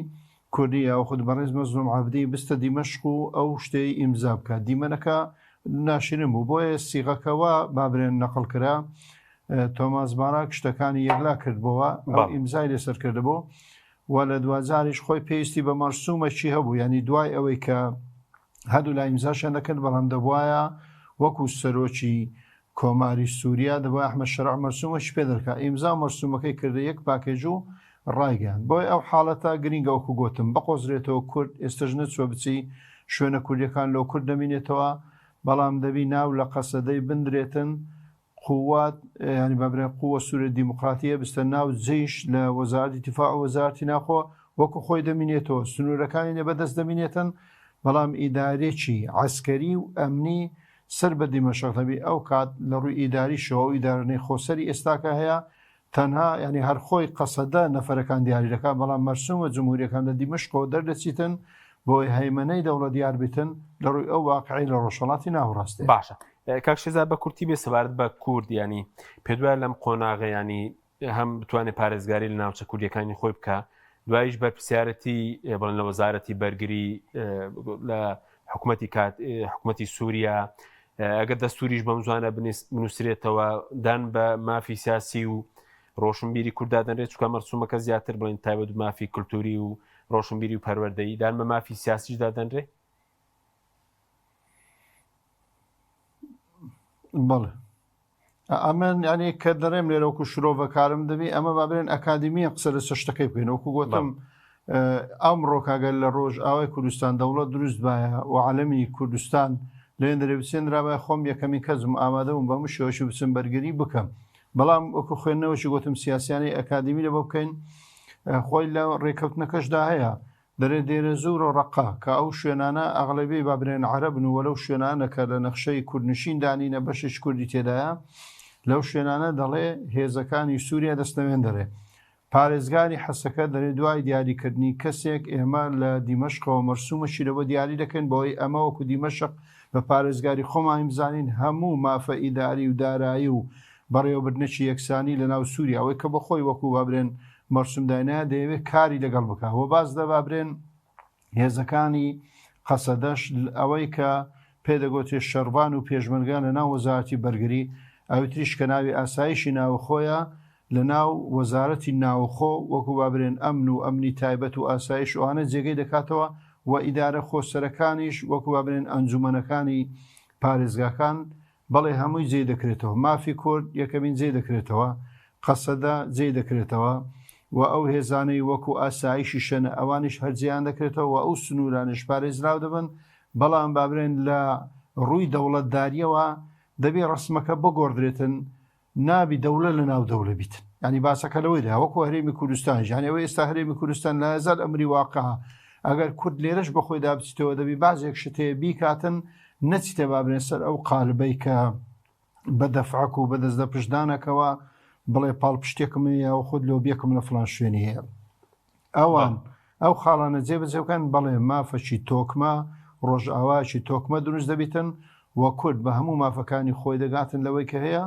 کوردی یا خود بەڕێز مەزلوم عابدی بستە دیمەشق و ئەو شتەی ئیمزا بکە دیمەنەکە ناشرین بوو بۆیە سیغەکەوە بابرێن نەقل کرا تۆماس بارەک شتەکانی یەکلا کردبەوە ئیمزای لێسەر کردبوو و لە دوازاریش خۆی پێویستی بە مەرسومەکی هەبوو ینی دوای ئەوەی کە هەردوو لا ئیمزاشیان دەکرد بەڵام دەبوایە وەکو سەرۆکی کۆماری سووریا دەبووە ئەحمەد شەرع مەرسومەش پێ دەکا ئیمزا مەرسومەکەی کردە یەک پاکێج و ڕایگەیان بۆی ئەو حاڵەتە گرینگە وەکو گوتم بقۆزرێتەوە کورد ئێستەش نەچوە بچی شوێنە کوردیەکان لەو کورد دەمینێتەوە بەڵام دەبی ناو لە قەسەدەی بندرێتن قوات ینی بابرێ قووە سوورە دیموقراتیە بستە ناو جێیش لە وەزارەتی دیفاع و وەزارەتی ناخۆ وەکو خۆی دەمینێتەوە سنوورەکانی نێ بەدەست دەمینێتن بەڵام ئیدارێکی عەسکەری و ئەمنی سەر بە دیمەشق دەبی ئەو کات لە ڕووی ئیداریشەوە و ئیدارەی خۆسەری ئێستاکە هەیە تەنها ینی هەر خۆی قەسەدە نەفەرەکان دیاری دەکات بەڵام مەرسومە جمهوریەکان لە دیمەشقەوە دەردەچیتن بۆی هەیمەنەی دەوڵەت دیار بێتن لە ڕووی ئەو واقعی لە ڕۆژهەڵاتی ناوەڕاستە باشە کاک شێزا بە کورتی بێ سەبارەت بە کورد ینی پێ دوای لەم قۆناغە ینی هەم بتوانێت پارێزگاری لە ناوچە کوردیەکانی خۆی بکە دوایش بەرپرسیارەتی بڵێن لە وەزارەتی بەرگری لە حکوومەتی سووریا ئەگەر دەستوریش بەم زوانە بنووسرێتەوە دان بە مافی سیاسی و ڕۆشنبیری کووردا دەنرێت چکە مەرسومەکە زیاتر بڵێن تایبەت و مافی کولتوری و ڕۆشنبیری و پەروەردەیی دان بە مافی سیاسیشدا دەنرێ بەڵێ ئەمن ینی کە دەڕێم لێرەوەکو شرۆڤەکارم دەبی ئەمە بابرێن ئەکادمیە قسە لە شتەکەی بکەین وەکو گوتم ئەمڕۆ کاگەل لە ڕۆژ ئاوای کوردستان دەوڵەت دروست باە و عالەمی کوردستان لێن دەرێ بچێنرابە خۆم یەکەمین کەسم ئامادەم بە مشەوەش بچم بەرگری بکەم بەڵام وەکو خوێندنەوەشی گوتم سیاسیانی ئەکادمی لە بۆ بکەین خۆی لە ڕێکەوتنەکەشدا هەیە دەرێ دێرە زۆر و ڕقا کە ئەو شوێنانە ئەغڵەبی بابرێن عەرەبن و وەلەو شوێنانە کە لە نەخشەی کوردنشین دانینە بەشش کوردی تێدایە لەو شوێنانە دەڵێ هێزەکانی سووریا دەستنەوێن دەرێ پارێزگاری حەسەکە دەرێ دوای دیاریکردنی کەسێک ئێمە لە دیمەشقەوە مەرسومەشی لەوە دیاری دەکەن بۆی ئەمە وەکو دیمەشق بە پارێزگاری خۆمان بزانین هەموو مافە ئیداری و دارایی و بەڕێوەبردنەکی یەکسانی لە ناو سووریا ئەوەی کە بەخۆی وەکو بابرێن مەرسومدانە دەیەوێت کاری لەگەڵ بکە وە باز دەبابرێن هێزەکانی قەسەدەش ئەوەی کە پێدەگوتێ شەڕوان و پێشمەرگان لە ناو وەزارەتی بەرگری ئەوی تریش کە ناوی ئاسایشی ناوخۆیە لە ناو وەزارەتی ناوخۆ وەکو بابرێن ئەمن و ئەمنی تایبەت و ئاسایش وانە جێگەی دەکاتەوە و ئیدارە خۆسەرەکانیش وەکو بابرێن ئەنجومەنەکانی پارێزگاکان بەڵێ هەمووی جێ دەکرێتەوە مافی کورد یەکەمین جێ دەکرێتەوە قەسەدا جێ دەکرێتەوە و ئەو هێزانەی وەکو ئاسایشی شەنە ئەوانش هەرجیان دەکرێتەوە و ئەو سنوورانش پارێزراو دەبن بەڵام بابرێن لە ڕووی دەوڵەتداریەوە دەبێ ڕسمەکە بگۆڕدرێتن نابی دەوڵە لە ناو دەوڵە بیتن ینی باسەکە لەوەیدا وەکو هەرێمی کوردستان ژانەوەی ئێستا هەرێمی کوردستان لە هەزار ئەمری واقعە ئەگەر کورد لێرەش بەخۆی دابچیتەوە دەبی بازێک شتەیە بیکاتن نەچیتە بابرێن سەر ئەو قالبەی کە بە دەفعک و بەدەست دە پشتدانەکەەوە بڵێ پاڵ پشتێکم یا خود لۆ بێکم لە فلان شوێنی هەیە ئەوان ئەو خاڵانە جێبەجێکان بەڵێ مافەکی تۆکمە ڕۆژئاوایکی تۆکمە دروست دەبیتن و کورد بە هەموو مافەکانی خۆی دەگاتن لەوەی کە هەیە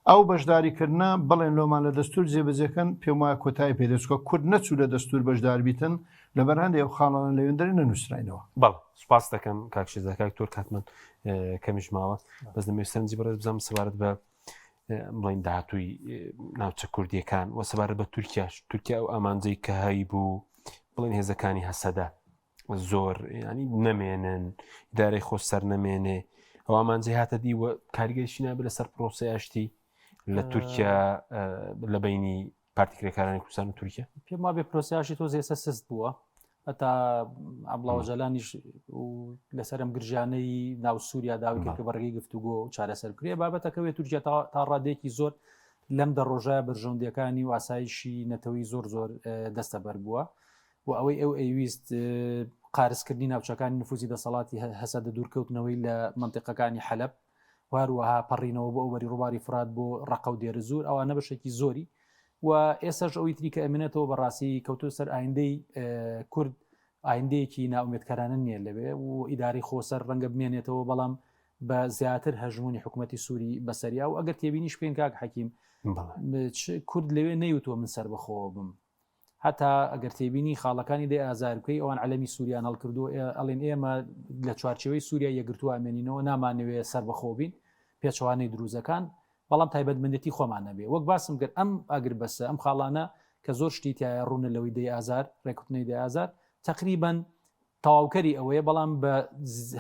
ئەو بەشداریکردە بڵێن لۆمان لە دەستور جێبەجێکەن پێم وایە کۆتایی پێدەچکە کورد نەچوو لە دەستور بەشدار بیتن لەبەر هەندێک ئەو خاڵانە لەوێندەری نەنووسراینەوە بەڵ سوپاس دەکەم کاکشێزەکە تۆر کاتمان کەمیش ماوە بەس دەمێستەنجی بەڕێز بزانم سەبارەت بە بڵین داهاتووی ناوچە کوردیەکان و سەبارەت بە تورکیا ئەو ئامانجەی کە هەی بوو بڵین هێزەکانی هەسەدا زۆر ینی نەمێنن ئیدارەی خۆ سەر نەمێنێ ئەو ئامانجەی هاتە دی وە کاریگەریشی نابێت لەسەر پرۆسەیاشتی لە تورکیا لە بینی پارتیکرێکارانی کوردستان و تورکیا پێم وابێ پرۆسیاشی تۆ زێسە سست بووە هەتا عەبدوڵڵا ئۆجەلانیش لەسەر ئەم گرژانەی ناو سووریا داوای کرد کە بەڕێگەی گفتوگۆ و چارەسەرکرێ بابەتەکەوێت تورکیا تا ڕادێکی زۆر لەم دەڕۆژایە بەرژەوندیەکانی و ئاسایشی نەتەوەی زۆر دەستە بەر بووە و ئەوەی ئەو ئەیویست قارسکردنی ناوچەکانی نفوزی دەسەڵاتی هەسەدە دوورکەوتنەوەی لە منتیقەکانی حەلەب هەروەها پەڕینەوە بۆ ئەوەری ڕووباری فرات بۆ ڕقە و دێرە زۆر ئەوانە بەشێکی زۆری و ئێساش ئەوی تری کە ئەمێنێتەوە بەڕاستی کەوتو سەر ئایندەی کورد ئایندەیەکی ناومێتکارانە نییە لەوێ و ئیداری خۆسەر ڕەنگە بمێنێتەوە بەڵام بە زیاتر هەژمونی حکوومەتی سووری بەسەریا و ئەگەر تێبینیش پێن کاک حەکیم کورد لەوێ نەیوتووە من سەر بەخۆوە بم هەتا ئەگەر تێبینی خاڵەکانی دێ ئازارکەی ئەوان عەلەمی سووریان هەڵکردو ئەڵێن ئێمە لە چوارچەوەی سووریا یەکگرتووە ئەمێنینەوە نامانەوێ سەر بەخۆ بین پێچوانەی دروزەکان بەڵام تایبەتمەندەتی خۆمان نەبێ وەک باسم کرد ئەم ئەگر بەسە ئەم خاڵانە کە زۆر شتی تایە ڕوونە لەوەی دەی ئازار ڕێکوتنەی دەی ئازار تقریباً تەواوکەری ئەوەیە بەڵام بە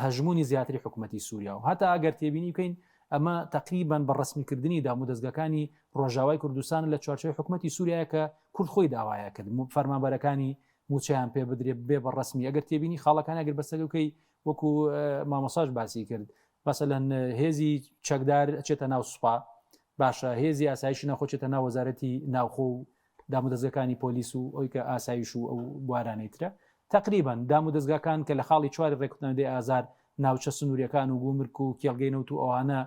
هەژمونی زیاتری حکوومەتی سووریا و هەتا ئەگەر تێبینی بکەین ئەمە تقریباً بە ڕسمیکردنی دامودەستگەکانی ڕۆژاوای کوردستان لە چوارچەوەی حکوومەتی سووریایە کە کورد خۆی داوایە کرد فەرمانبەرەکانی موچیان پێ بدرێ بێ بە ڕسمی ئەگەر تێبینی خاڵەکانی ئەگەر بەسەگەکەی وەکو مامۆساژ باسی کرد مثلەن هێزی چەکدار ئەچێتە ناو سوپا باشە هێزی ئاسایشی ناخۆچێتە ناو وەزارەتی ناوخۆ و دامودەستگەکانی پۆلیس و ئەوی کە ئاسایش و ئەو بوارانەی ترە تقریبا دامودەستگاکان کە لە خاڵی چواری ڕێکوتنەوەی ئازار ناوچە سنووریەکان و گومرک و کێڵگەینەوت و ئەوانە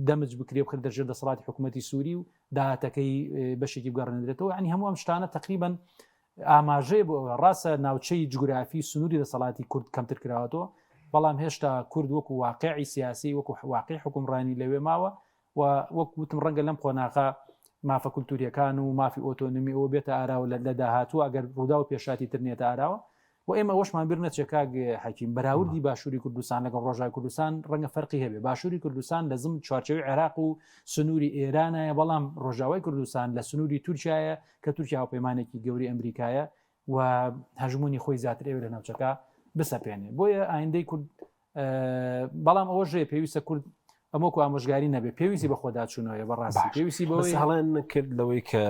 دەمج بکرێ و کردە ژێر دەسەڵاتی حکوومەتی سووری و داهاتەکەی بەشێکی بگەڕێنرێتەوە ینی هەموو ئەم شتانە تقریبا ئاماژەیە بۆ ڕاستە ناوچەی جوگرافی سنووری دەسەڵاتی کورد کەمتر کراوەتەوە بەڵام هێشتا کورد وەکو واقعی سیاسی وەکو واقعی حکومڕانی لەوێ ماوە و وەکوتم ڕەنگە لەم قۆناغا مافە کولتوریەکان و مافی ئۆتۆنمی ئەوە بێتە ئاراوە لە داهاتوو ئەگەر ڕوودا و پێشاتی تر نێتە ئاراوە و ئێمە ئەوەشمان بیر نەچێت کاک حەکیم بەراوردی باشووری کوردستان لەگەڵ ڕۆژاوی کوردستان ڕەنگە فەرقی هەبێ باشووری کوردستان لە زم چوارچەوەی عێراق و سنووری ئێرانایە بەڵام ڕۆژاوای کوردستان لە سنووری تورکیایە کە تورکیا هاوپەیمانێکی گەوری ئەمریکایە و هەژمونی خۆی زیاتر ئێوە لە ناوچەکە بسەپێنێ بۆیە ئایندەی کورد بەڵام ئەوە ژێ پێویستە کورد ئەمەکو ئامۆژگاری نەبێ پێویستی بە خۆداچوونەوەیە بەڕاستی پێویستی بەوەی هەڵێن کرد لەوەی کە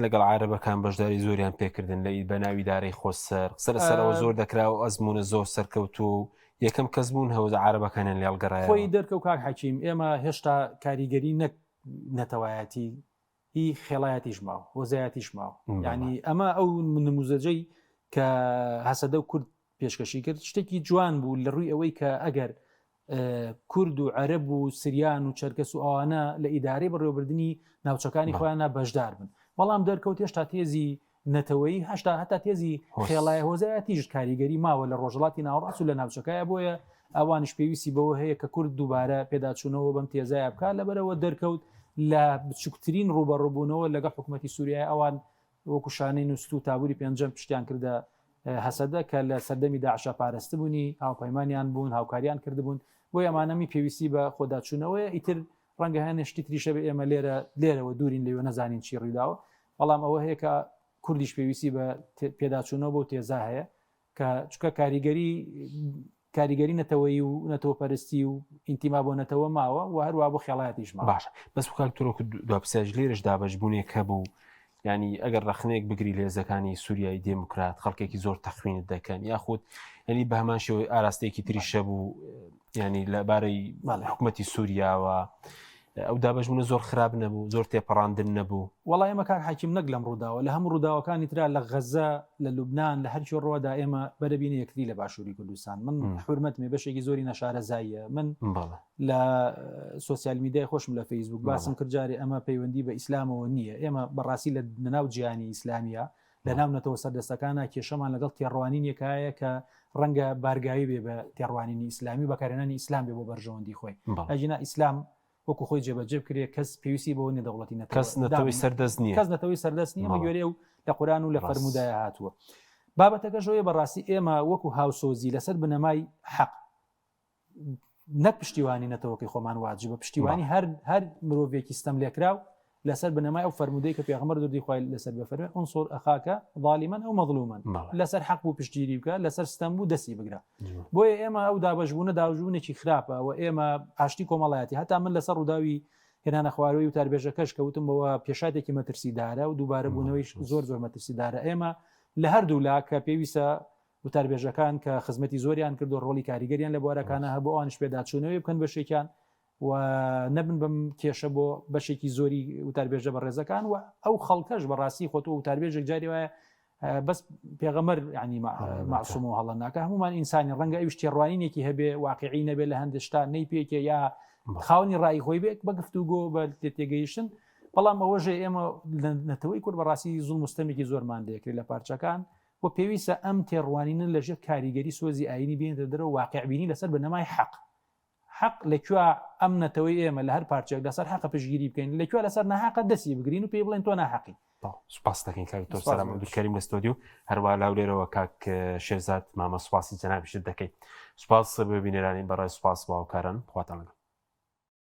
لەگەڵ عارەبەکان بەشداری زۆریان پێکردن لە بە ناوی دارەی خۆسەر سەرەوە زۆر دەکرا و ئەزمونە زۆر سەرکەوت و یەکەم کەس بوون هەوز عارەبەکانیان لێڵگەڕایەوە خۆی دەرکە و کاک حەکیم ئێمە هێشتا کاریگەری نەتەوایەتی هی خێڵایەتیش ماوە هۆزایەتیش ماوە یعنی ئەمە ئەو نموزەجەی کە هەسەدە و کورد پێشکەشی کرد شتێکی جوان بوو لە ڕووی ئەوەی کە ئەگەر کورد و عەرەب و سریان و چەرکەس و ئەوانە لە ئیدارەی بەڕێوەبردننی ناوچەکانی خۆیانە بەشدار بن بەڵام دەرکەوت هێشتا تێزی نەتەوەیی هەتا تێزی خێڵایە هۆزایەتیش کاریگەری ماوە لە ڕۆژهڵاتی ناوەڕاست و لە ناوچەکەیە بۆیە ئەوانش پێویستی بەوە هەیە کە کورد دووبارە پێداچوونەوە بەم تێزایە بکات لەبەرەوە دەرکەوت لە بچووکترین ڕوبەڕووبوونەوە لەگەڵ حکوومەتی سووریای ئەوان وەکو شانەی نووسست و تابووری پێنجەم پشتیان کردە هەسەدە کە لە سەردەمی داعشە پاراستە بوونی هاوپەیمانیان بوون هاوکاریان کردبوون بۆ ئەمانەمی پێویستی بە خۆداچوونەوەی ئیتر ڕەنگە هەیە شتی تریشە بە ئێمە لێرەوە دوورین لەوێ نەزانین چی ڕوویداوە بەڵام ئەوە هەیە کە کوردیش پێویستی بە پێداچوونەوە بۆ تێزا هەیە کە چکە کاریگەری نەتەوەی و نەتەوەپەرستی و ئینتیما بۆ نەتەوە ماوە و هەروە بۆ خێڵایەتیش ماوە باش بەس کاکتۆرۆکو دوپساژ لێرەش دابەشبوونێک هەبوو ینی ئەگەر ڕخنەیەک بگری لە هێزەکانی سووریای دموکرات خەڵکێکی زۆر تەخوینت دەکەن یاخود ینی بە هەمان شێوەی ئاراستەیەکی تریشە بوو ینی لەبارەی حکوومەتی سووریاوە ئەو دابەشبوونە زۆر خراپ نەبوو زۆر تێپەڕاندن نەبوو وەڵای ئێمە کاک حەکیم نەک لەم ڕووداوە لە هەموو ڕووداوەکانی ترا لە غەزە لە لوبنان لە هەرچی ڕۆدا ئێمە بەرەبینە یەکتری لە باشووری کوردستان من حورمەتمێ بەشێکی زۆری نەشارەزاییە من لە سوسیال میدیای خۆشم لە فەیسبوک باسم کردجارێ ئەمە پەیوەندی بە ئیسلامەوە نییە ئێمە بەڕاستی لە ناو جیهانی ئیسلامیە لە ناو نەتەوە سەردەستەکانە کێشەمان لەگەڵ تێڕوانینێکایە کە ڕەنگە بارگاوی بێ بە تێڕوانینی ئیسلامی و بەکارهێنانی ئیسلام بێ بۆ بەرژەوەندی خۆی ئەجینا ئیسلام وەکو خۆی جێبەجێ بکرێ کەس پێویستی بەوە نێدەوڵەتی کەس نەتەوەی سەردەست نییە کەس نەتەوەی سەردەست نییە مەگوێرێ و لە قورآن و لە فەرمودایە هاتووە بابەتەکە ژۆیە بەڕاستی ئێمە وەکو هاوسۆزی لەسەر بنەمای حەق نەک پشتیوانی نەتەوەکەی خۆمان واجبە پشتیوانی هەر مرۆڤێکی ستەم لێکراو لەسەر بنەمای ئەو فەرمودەی کە پێغەمبەر دوردی خوای لەسەر بفەرمێ ئونصر ئەخاکە ظالما ئەو مەظلوما لەسەر حەق بوو پشتگیری بکە لەسەر ستەم بوو دەستی بگرە بۆیە ئێمە ئەو دابەشبوونە داژوونێکی خراپە و ئێمە ئاشتی کۆمەڵایەتی هەتا من لەسەر ڕووداوی هێنانە خوارەوەی و تاربێژەکەش کەوتم بەوە پێشاتێکی مەترسیدارە و دووبارە بوونەوەی زۆر مەترسیدارە ئێمە لە هەردوو لا کە پێویستە وتاربێژەکان کە خزمەتی زۆریان کرد و ڕۆڵی کاریگەریان لە بوارەکانە هەبوو ئەوانش پێداچوونەوەی بکەن بەشێکیان و نەبن بەم کێشە بۆ بەشێکی زۆری وتاربێژە بە ڕێزەکان و ئەو خەڵکەش بەڕاستی خۆتۆ وتاربێژێک جاری وایە بەس پێغەمبەر ینی معسووم و هەڵە ناکە هەمومان ئینسانی ڕەنگە ئەویش تێڕوانینێکی هەبێ واقعی نەبێت لە هەندێک شتا نەیپێکێ یا خاونی ڕای خۆی بێت بە گفتوگۆ بە تێگەیشتن بەڵام ئەوەژێ ئێمە نەتەوەی کورد بەڕاستی زوڵ مستەمێکی زۆرمان دەکرێت لە پارچەکان و پێویستە ئەم تێڕوانینە لەژێر کاریگەری سۆزی ئاینی بێنێتە دەرەوە واقعبینی لەسەر بنەمای حەق لەکوێ ئەم نەتەوەی ئێمە لە هەر پارچێک لەسەر حەق پشگیری بکەین لەکوێ لەسەر ناحەقە دەستی بگرین و پێی بڵێن تۆ ناحەقی سوپاس دەکەین کاک تۆ سەلام دوکەریم لە ستۆدیو هەروە لاولێرەوە کاک شێرزاد مامە سوپاسی جەنابیشت دەکەین سوپاس بە بینەرانی بەڕای سوپاس باوکاران خواتان لەگەڵ